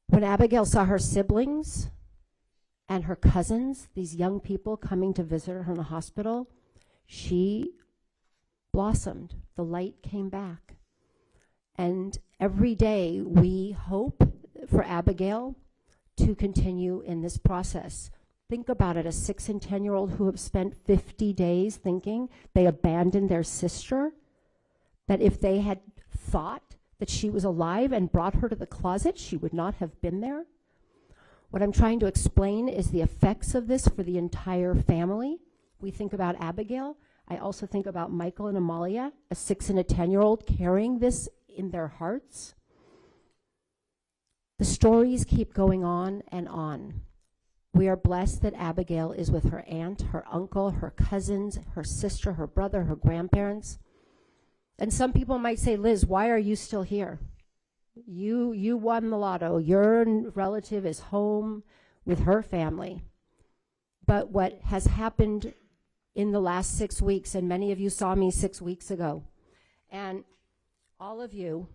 Speaker 11: When Abigail saw her siblings and her cousins, these young people coming to visit her in the hospital, she blossomed. The light came back. And every day we hope for Abigail to continue in this process. Think about it, a 6 and 10-year-old who have spent 50 days thinking they abandoned their sister, that if they had thought that she was alive and brought her to the closet, she would not have been there. What I'm trying to explain is the effects of this for the entire family. We think about Abigail. I also think about Michael and Amalia, a 6 and a 10-year-old carrying this in their hearts. The stories keep going on and on. We are blessed that Abigail is with her aunt, her uncle, her cousins, her sister, her brother, her grandparents. And some people might say, Liz, why are you still here? You won the lotto. Your relative is home with her family. But what has happened in the last 6 weeks, and many of you saw me 6 weeks ago, and all of you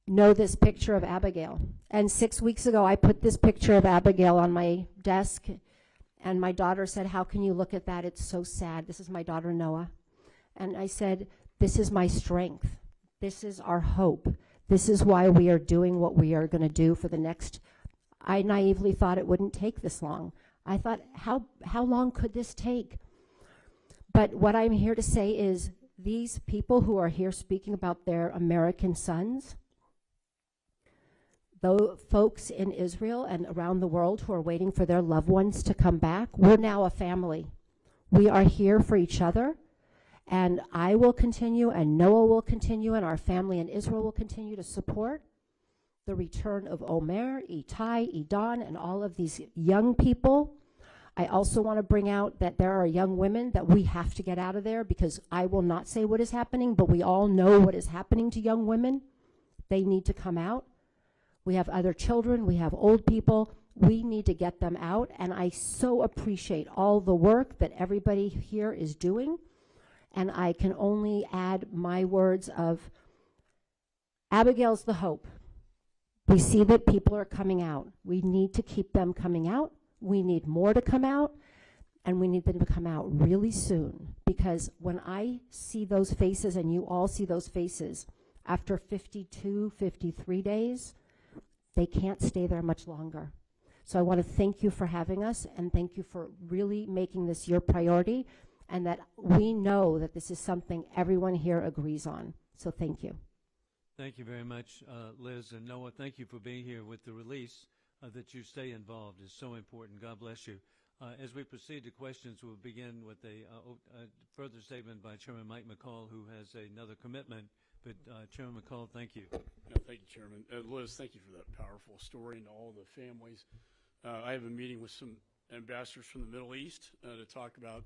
Speaker 11: know this picture of Abigail. And 6 weeks ago, I put this picture of Abigail on my desk, and my daughter said, how can you look at that? It's so sad. This is my daughter, Noah. And I said, this is my strength. This is our hope. This is why we are doing what we are going to do for the next. I naively thought it wouldn't take this long. I thought, how long could this take? But what I'm here to say is these people who are here speaking about their American sons, those folks in Israel and around the world who are waiting for their loved ones to come back, we're now a family. We are here for each other. And I will continue, and Noah will continue, and our family in Israel will continue to support the return of Omer, Itai, Idan, and all of these young people. I also want to bring out that there are young women that we have to get out of there, because I will not say what is happening, but we all know what is happening to young women. They need to come out. We have other children. We have old people. We need to get them out. And I so appreciate all the work that everybody here is doing. And I can only add my words of, Abigail's the hope. We see that people are coming out. We need to keep them coming out. We need more to come out, and we need them to come out really soon. Because when I see those faces, and you all see those faces, after 52, 53 days, they can't stay there much longer. So I want to thank you for having us, and thank you for really making this your priority, and that we know that this is something everyone here agrees on. So thank you.
Speaker 2: Thank you very much, Liz. And Noah, thank you for being here with the release that you stay involved is so important. God bless you. As we proceed to questions, we'll begin with a further statement by Chairman Mike McCall, who has another commitment. But Chairman McCall, thank you.
Speaker 5: No, thank you, Chairman. Liz, thank you for that powerful story and all the families. I have a meeting with some ambassadors from the Middle East to talk about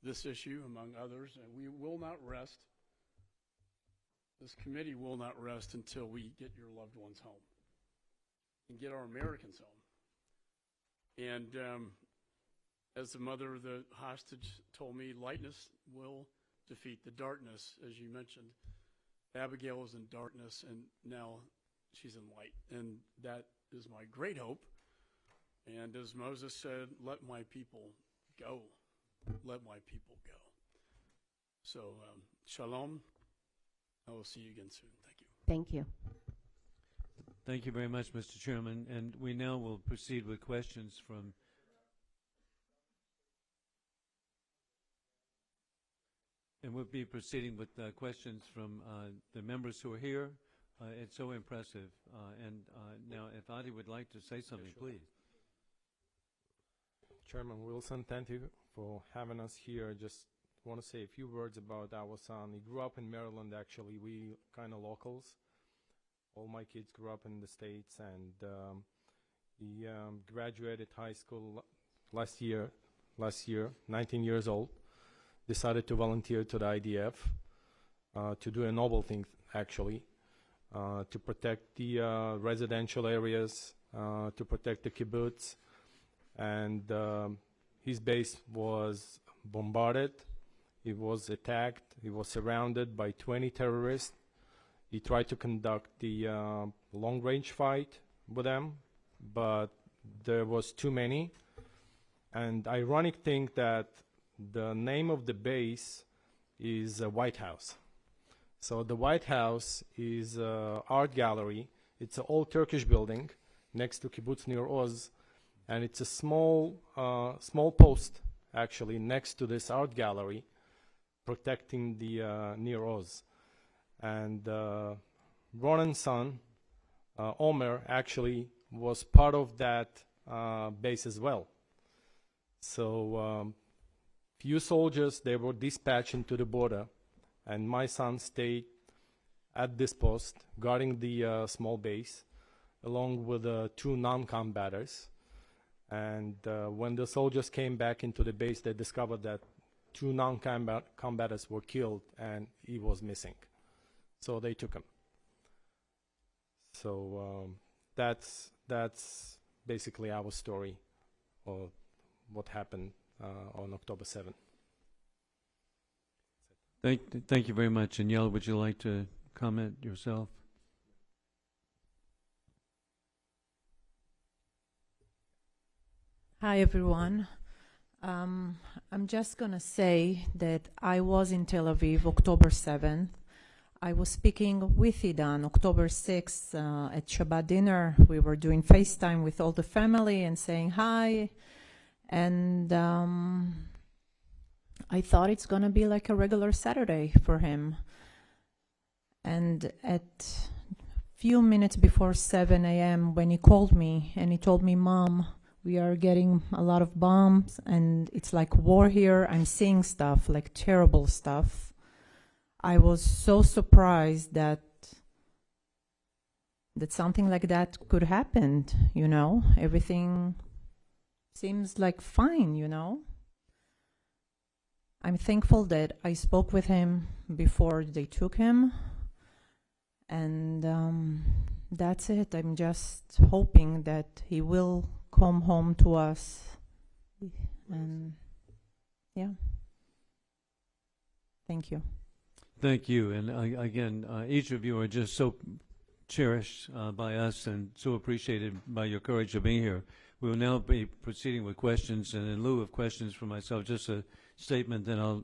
Speaker 5: this issue, among others, and we will not rest This committee will not rest until we get your loved ones home and get our Americans home. And as the mother of the hostage told me, lightness will defeat the darkness, as you mentioned. Abigail was in darkness, and now she's in light. And that is my great hope. And as Moses said, let my people go. Let my people go. So, shalom. I will see you again soon. Thank you.
Speaker 11: Thank you.
Speaker 2: Thank you very much, Mr. Chairman. And we now will proceed with questions from and we'll be proceeding with questions from the members who are here. It's so impressive. And now, if Adi would like to say something, please.
Speaker 12: Chairman Wilson, thank you for having us here. Just want to say a few words about our son. He grew up in Maryland, actually. We kind of locals. All my kids grew up in the States, and he graduated high school last year, 19 years old. Decided to volunteer to the IDF to do a noble thing, actually, to protect the residential areas, to protect the kibbutz. And his base was bombarded. He was attacked. He was surrounded by 20 terrorists. He tried to conduct the long-range fight with them, but there was too many. And ironic thing that the name of the base is White House. So the White House is an art gallery. It's an old Turkish building next to Kibbutz Nir Oz, and it's a small post actually next to this art gallery protecting the Nir Oz. And Ronan's son, Omer, actually was part of that base as well. So few soldiers, they were dispatched into the border, and my son stayed at this post guarding the small base along with 2 non-combatants. And when the soldiers came back into the base, they discovered that 2 non-combatants were killed and he was missing. So they took him. So that's basically our story of what happened on October 7th.
Speaker 2: Thank you very much. And Yael, would you like to comment yourself?
Speaker 13: Hi, everyone. I'm just going to say that I was in Tel Aviv October 7th. I was speaking with Idan October 6th at Shabbat dinner. We were doing FaceTime with all the family and saying hi. And I thought it's going to be like a regular Saturday for him. And at few minutes before 7 a.m. when he called me and he told me, Mom, we are getting a lot of bombs and it's like war here. I'm seeing stuff, like terrible stuff. I was so surprised that something like that could happen, you know. Everything seems like fine, you know. I'm thankful that I spoke with him before they took him. And that's it. I'm just hoping that he will come home to us. And yeah. Thank you.
Speaker 2: Thank you. And again, each of you are just so cherished by us and so appreciated by your courage of being here. We will now be proceeding with questions. And in lieu of questions for myself, just a statement, then I'll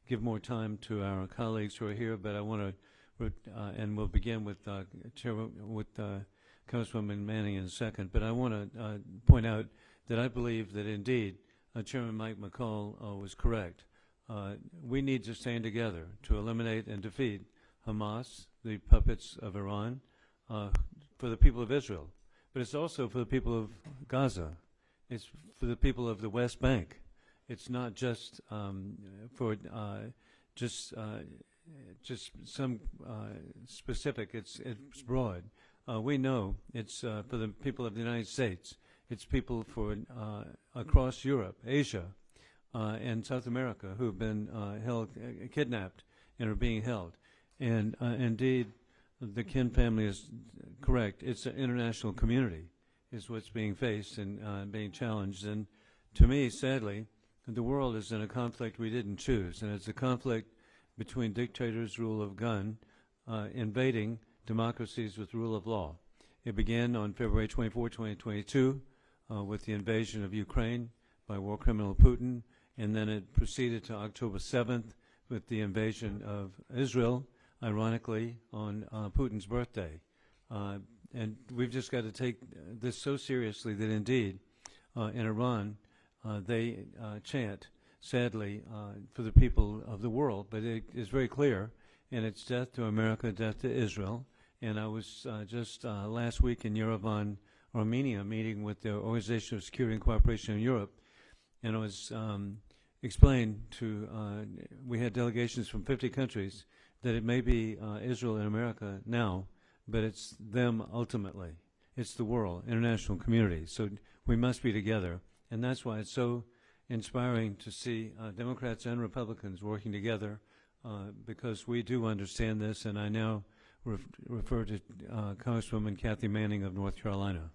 Speaker 2: give more time to our colleagues who are here. But I want to, and we'll begin with Councilwoman Manning in a second. But I want to point out that I believe that indeed Chairman Mike McCall was correct. We need to stand together to eliminate and defeat Hamas, the puppets of Iran, for the people of Israel. But it's also for the people of Gaza. It's for the people of the West Bank. It's not just for just some specific. It's broad. We know it's for the people of the United States. It's people for across Europe, Asia, and South America who've been kidnapped and are being held. And indeed, the Kin family is correct. It's an international community is what's being faced and being challenged. And to me, sadly, the world is in a conflict we didn't choose, and it's a conflict between dictators, rule of gun, invading democracies with rule of law. It began on February 24, 2022, with the invasion of Ukraine by war criminal Putin, and then it proceeded to October 7th with the invasion of Israel, ironically, on Putin's birthday. And we've just got to take this so seriously that indeed, in Iran, they chant, sadly, for the people of the world, but it is very clear, and it's death to America, death to Israel. And I was just last week in Yerevan, Armenia, meeting with the Organization of Security and Cooperation in Europe, and I was explained to, we had delegations from 50 countries, that it may be Israel and America now, but it's them ultimately. It's the world, international community. So we must be together. And that's why it's so inspiring to see Democrats and Republicans working together, because we do understand this, and I now refer to Congresswoman Kathy Manning of North Carolina.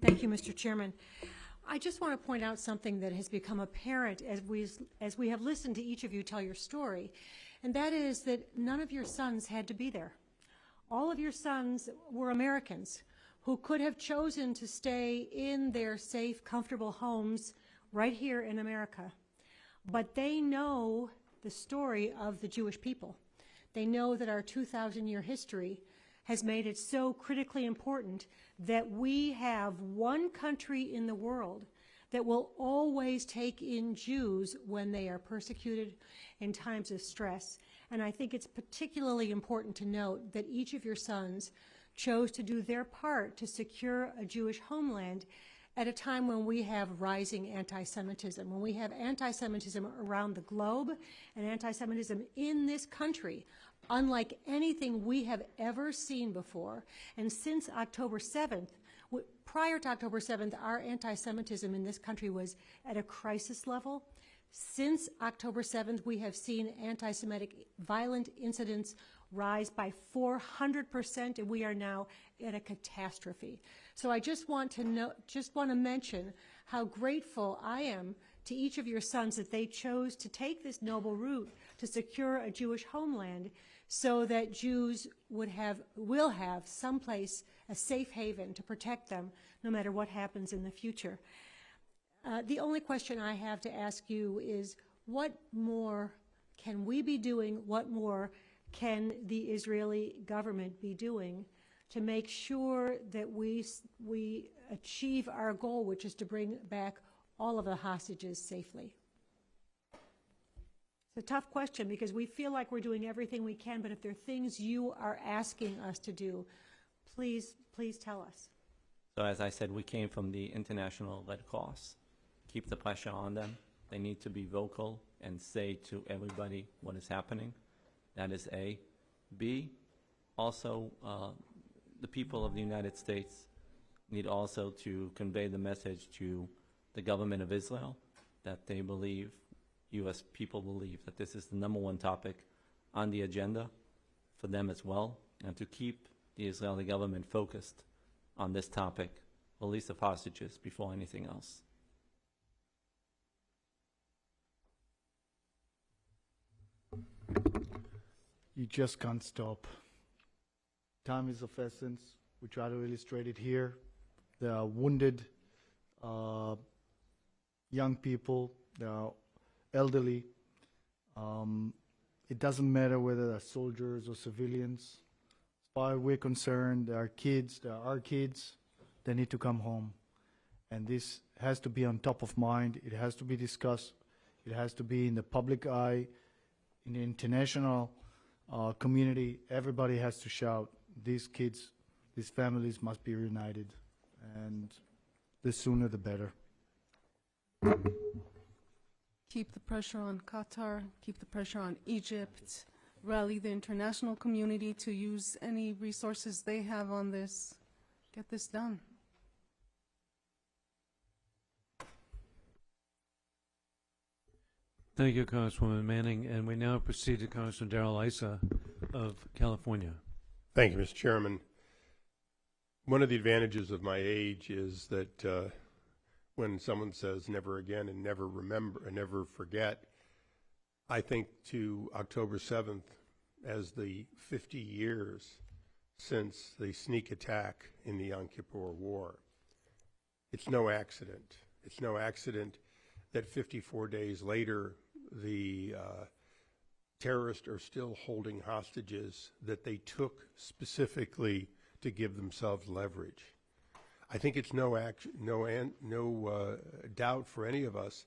Speaker 6: Thank you, Mr. Chairman. I just want to point out something that has become apparent as we have listened to each of you tell your story, and that is that none of your sons had to be there. All of your sons were Americans who could have chosen to stay in their safe, comfortable homes right here in America. But they know the story of the Jewish people. They know that our 2,000-year history has made it so critically important that we have one country in the world that will always take in Jews when they are persecuted in times of stress. And I think it's particularly important to note that each of your sons chose to do their part to secure a Jewish homeland at a time when we have rising anti-Semitism, when we have anti-Semitism around the globe and anti-Semitism in this country, unlike anything we have ever seen before. And since October 7th, prior to October 7th, our anti-Semitism in this country was at a crisis level. Since October 7th, we have seen anti-Semitic violent incidents rise by 400%, and we are now at a catastrophe. So I just want to mention how grateful I am to each of your sons that they chose to take this noble route to secure a Jewish homeland, so that Jews will have someplace, a safe haven to protect them, no matter what happens in the future. The only question I have to ask you is, what more can we be doing? What more can the Israeli government be doing to make sure that we achieve our goal, which is to bring back all of the hostages safely? It's a tough question because we feel like we're doing everything we can, but if there are things you are asking us to do, please tell us.
Speaker 10: So as I said, we came from the International Red Cross. Keep the pressure on them. They need to be vocal and say to everybody what is happening. That is A. B, also the people of the United States need also to convey the message to the government of Israel that they believe, U.S. people believe, that this is the #1 topic on the agenda for them as well, and to keep the Israeli government focused on this topic, release of hostages before anything else.
Speaker 8: You just can't stop. Time is of essence. We try to illustrate it here. There are wounded young people, there are elderly. It doesn't matter whether they're soldiers or civilians. As far as we're concerned, there are kids, there are kids, they need to come home. And this has to be on top of mind. It has to be discussed. It has to be in the public eye, in the international community. Everybody has to shout, these kids, these families must be reunited. And the sooner the better.
Speaker 9: Keep the pressure on Qatar, keep the pressure on Egypt, rally the international community to use any resources they have on this. Get this done.
Speaker 2: Thank you, Congresswoman Manning. And we now proceed to Congressman Darrell Issa of California.
Speaker 14: Thank you, Mr. Chairman. One of the advantages of my age is that when someone says never again and never remember and never forget, I think to October 7th as the 50 years since the sneak attack in the Yom Kippur War. It's no accident. It's no accident that 54 days later, the terrorists are still holding hostages that they took specifically to give themselves leverage. I think it's no doubt for any of us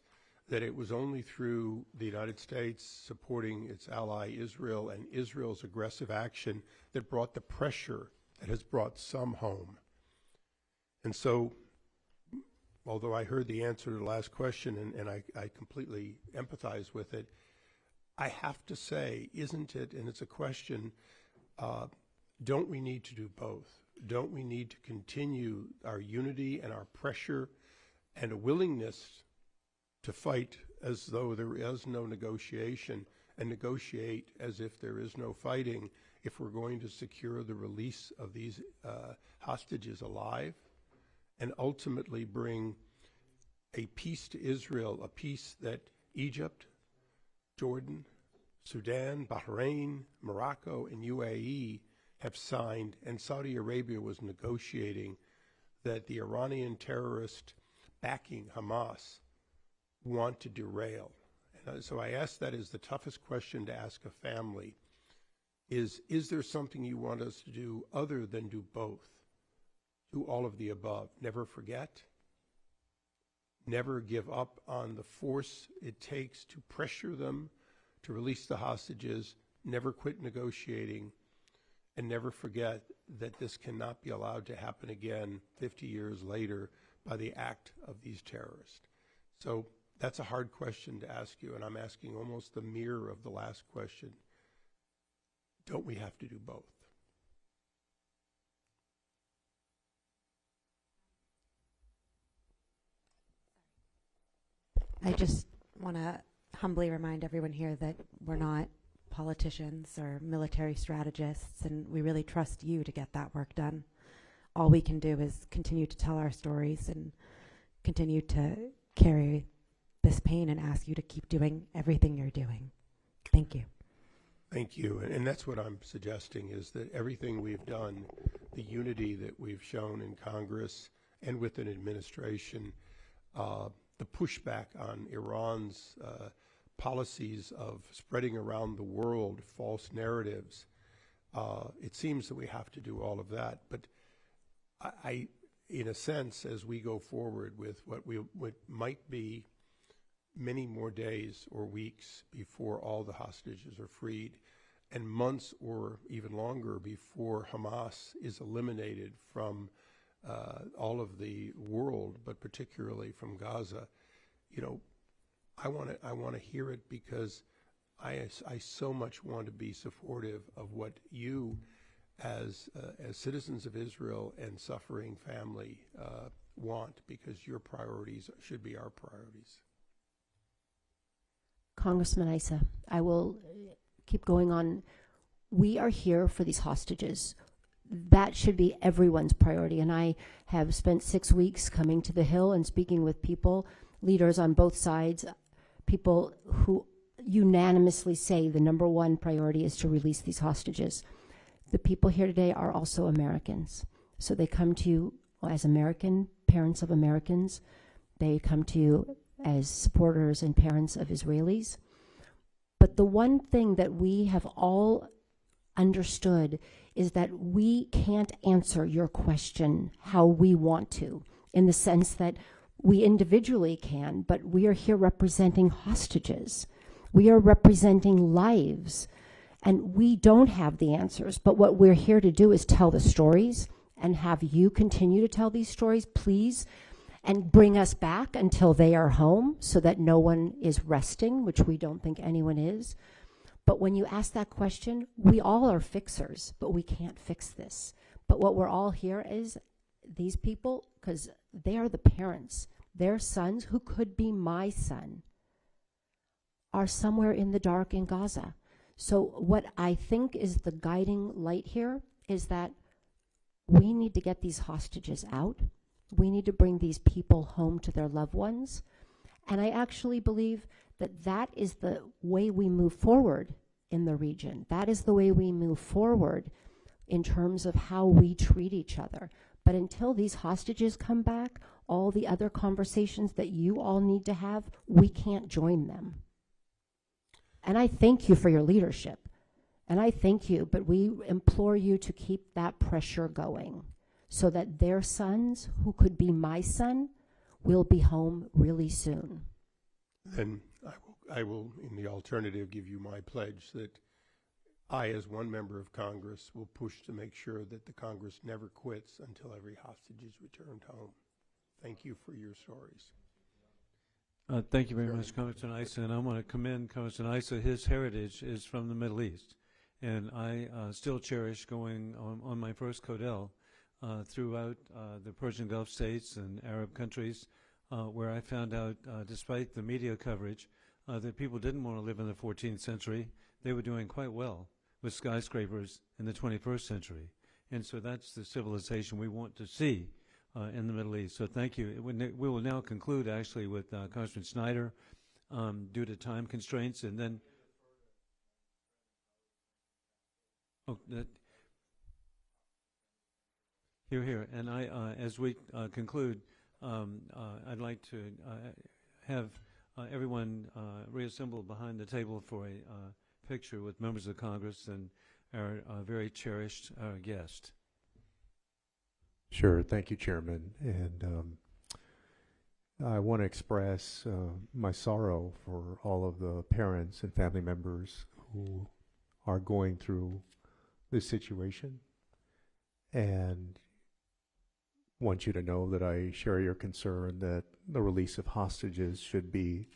Speaker 14: that it was only through the United States supporting its ally Israel and Israel's aggressive action that brought the pressure that has brought some home. And so, although I heard the answer to the last question and I completely empathize with it, I have to say, isn't it, and it's a question, don't we need to do both? Don't we need to continue our unity and our pressure and a willingness to fight as though there is no negotiation and negotiate as if there is no fighting if we're going to secure the release of these hostages alive and ultimately bring a peace to Israel, a peace that Egypt, Jordan, Sudan, Bahrain, Morocco, and UAE have signed, and Saudi Arabia was negotiating, that the Iranian terrorist backing Hamas want to derail. And so I ask that as the toughest question to ask a family, is there something you want us to do other than do both? Do all of the above. Never forget. Never give up on the force it takes to pressure them to release the hostages. Never quit negotiating. And never forget that this cannot be allowed to happen again 50 years later by the act of these terrorists. So that's a hard question to ask you, and I'm asking almost the mirror of the last question. Don't we have to do both?
Speaker 15: I just want to humbly remind everyone here that we're not politicians or military strategists, and we really trust you to get that work done. All we can do is continue to tell our stories and continue to carry this pain and ask you to keep doing everything you're doing. Thank you.
Speaker 14: Thank you. And that's what I'm suggesting, is that everything we've done, the unity that we've shown in Congress and with an administration, the pushback on Iran's policies of spreading around the world false narratives, it seems that we have to do all of that. But I in a sense, as we go forward with what might be many more days or weeks before all the hostages are freed, and months or even longer before Hamas is eliminated from all of the world, but particularly from Gaza, you know, I want to hear it, because I so much want to be supportive of what you, as citizens of Israel and suffering family, want, because your priorities should be our priorities.
Speaker 11: Congressman Issa, I will keep going on. We are here for these hostages. That should be everyone's priority. And I have spent 6 weeks coming to the Hill and speaking with people, leaders on both sides, people who unanimously say the number one priority is to release these hostages. The people here today are also Americans. So they come to you as American parents of Americans. They come to you as supporters and parents of Israelis. But the one thing that we have all understood is that we can't answer your question how we want to, in the sense that we individually can, but we are here representing hostages. We are representing lives, and we don't have the answers. But what we're here to do is tell the stories and have you continue to tell these stories, please, and bring us back until they are home so that no one is resting, which we don't think anyone is. But when you ask that question, we all are fixers, but we can't fix this. But what we're all here is these people, because they are the parents, their sons, who could be my son, are somewhere in the dark in Gaza. So what I think is the guiding light here is that we need to get these hostages out. We need to bring these people home to their loved ones. And I actually believe that that is the way we move forward in the region. That is the way we move forward in terms of how we treat each other. But until these hostages come back, all the other conversations that you all need to have, we can't join them. And I thank you for your leadership. And I thank you, but we implore you to keep that pressure going so that their sons, who could be my son, will be home really soon.
Speaker 14: Then I will, in the alternative, give you my pledge that I, as one member of Congress, will push to make sure that the Congress never quits until every hostage is returned home. Thank you for your stories.
Speaker 2: Thank you very much, Congressman Issa, and I want to commend Congressman Issa. His heritage is from the Middle East, and I still cherish going on my first Codel throughout the Persian Gulf states and Arab countries, where I found out, despite the media coverage, that people didn't want to live in the 14th century. They were doing quite well with skyscrapers in the 21st century. And so that's the civilization we want to see in the Middle East. So thank you. We will now conclude, actually, with Congressman Snyder due to time constraints, and then here. And as we conclude, I'd like to have everyone reassemble behind the table for a picture with members of Congress and our very cherished guest.
Speaker 16: Sure. Thank you, Chairman. And I want to express my sorrow for all of the parents and family members who are going through this situation, and want you to know that I share your concern that the release of hostages should be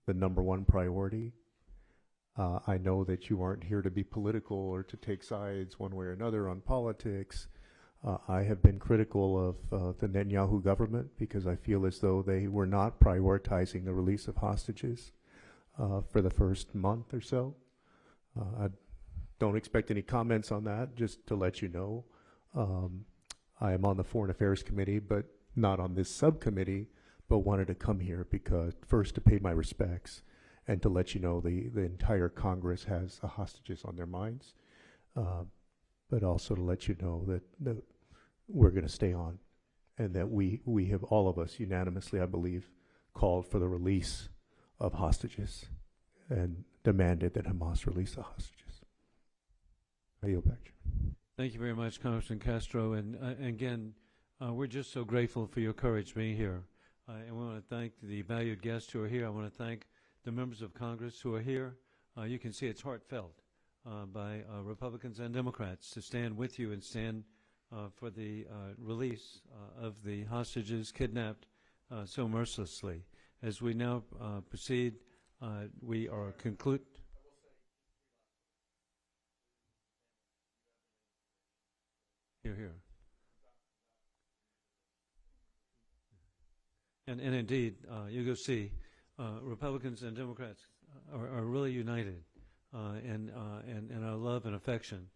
Speaker 16: the #1 priority. I know that you aren't here to be political or to take sides one way or another on politics. I have been critical of the Netanyahu government because I feel as though they were not prioritizing the release of hostages for the first month or so. I don't expect any comments on that, just to let you know. I am on the Foreign Affairs Committee, but not on this subcommittee, but wanted to come here because, first, to pay my respects and to let you know the entire Congress has the hostages on their minds, but also to let you know that we're going to stay on, and that we have, all of us unanimously, I believe, called for the release of hostages and demanded that Hamas release the hostages. I yield back, Chairman.
Speaker 2: Thank you very much, Congressman Castro. And again, we're just so grateful for your courage being here. And we want to thank the valued guests who are here. I want to thank the members of Congress who are here. You can see it's heartfelt by Republicans and Democrats to stand with you and stand for the release of the hostages kidnapped so mercilessly. As we now proceed, we are conclude. Here. And indeed, you go see, Republicans and Democrats are really united in our love and affection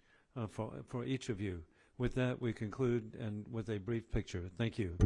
Speaker 2: for each of you. With that, we conclude and with a brief picture. Thank you.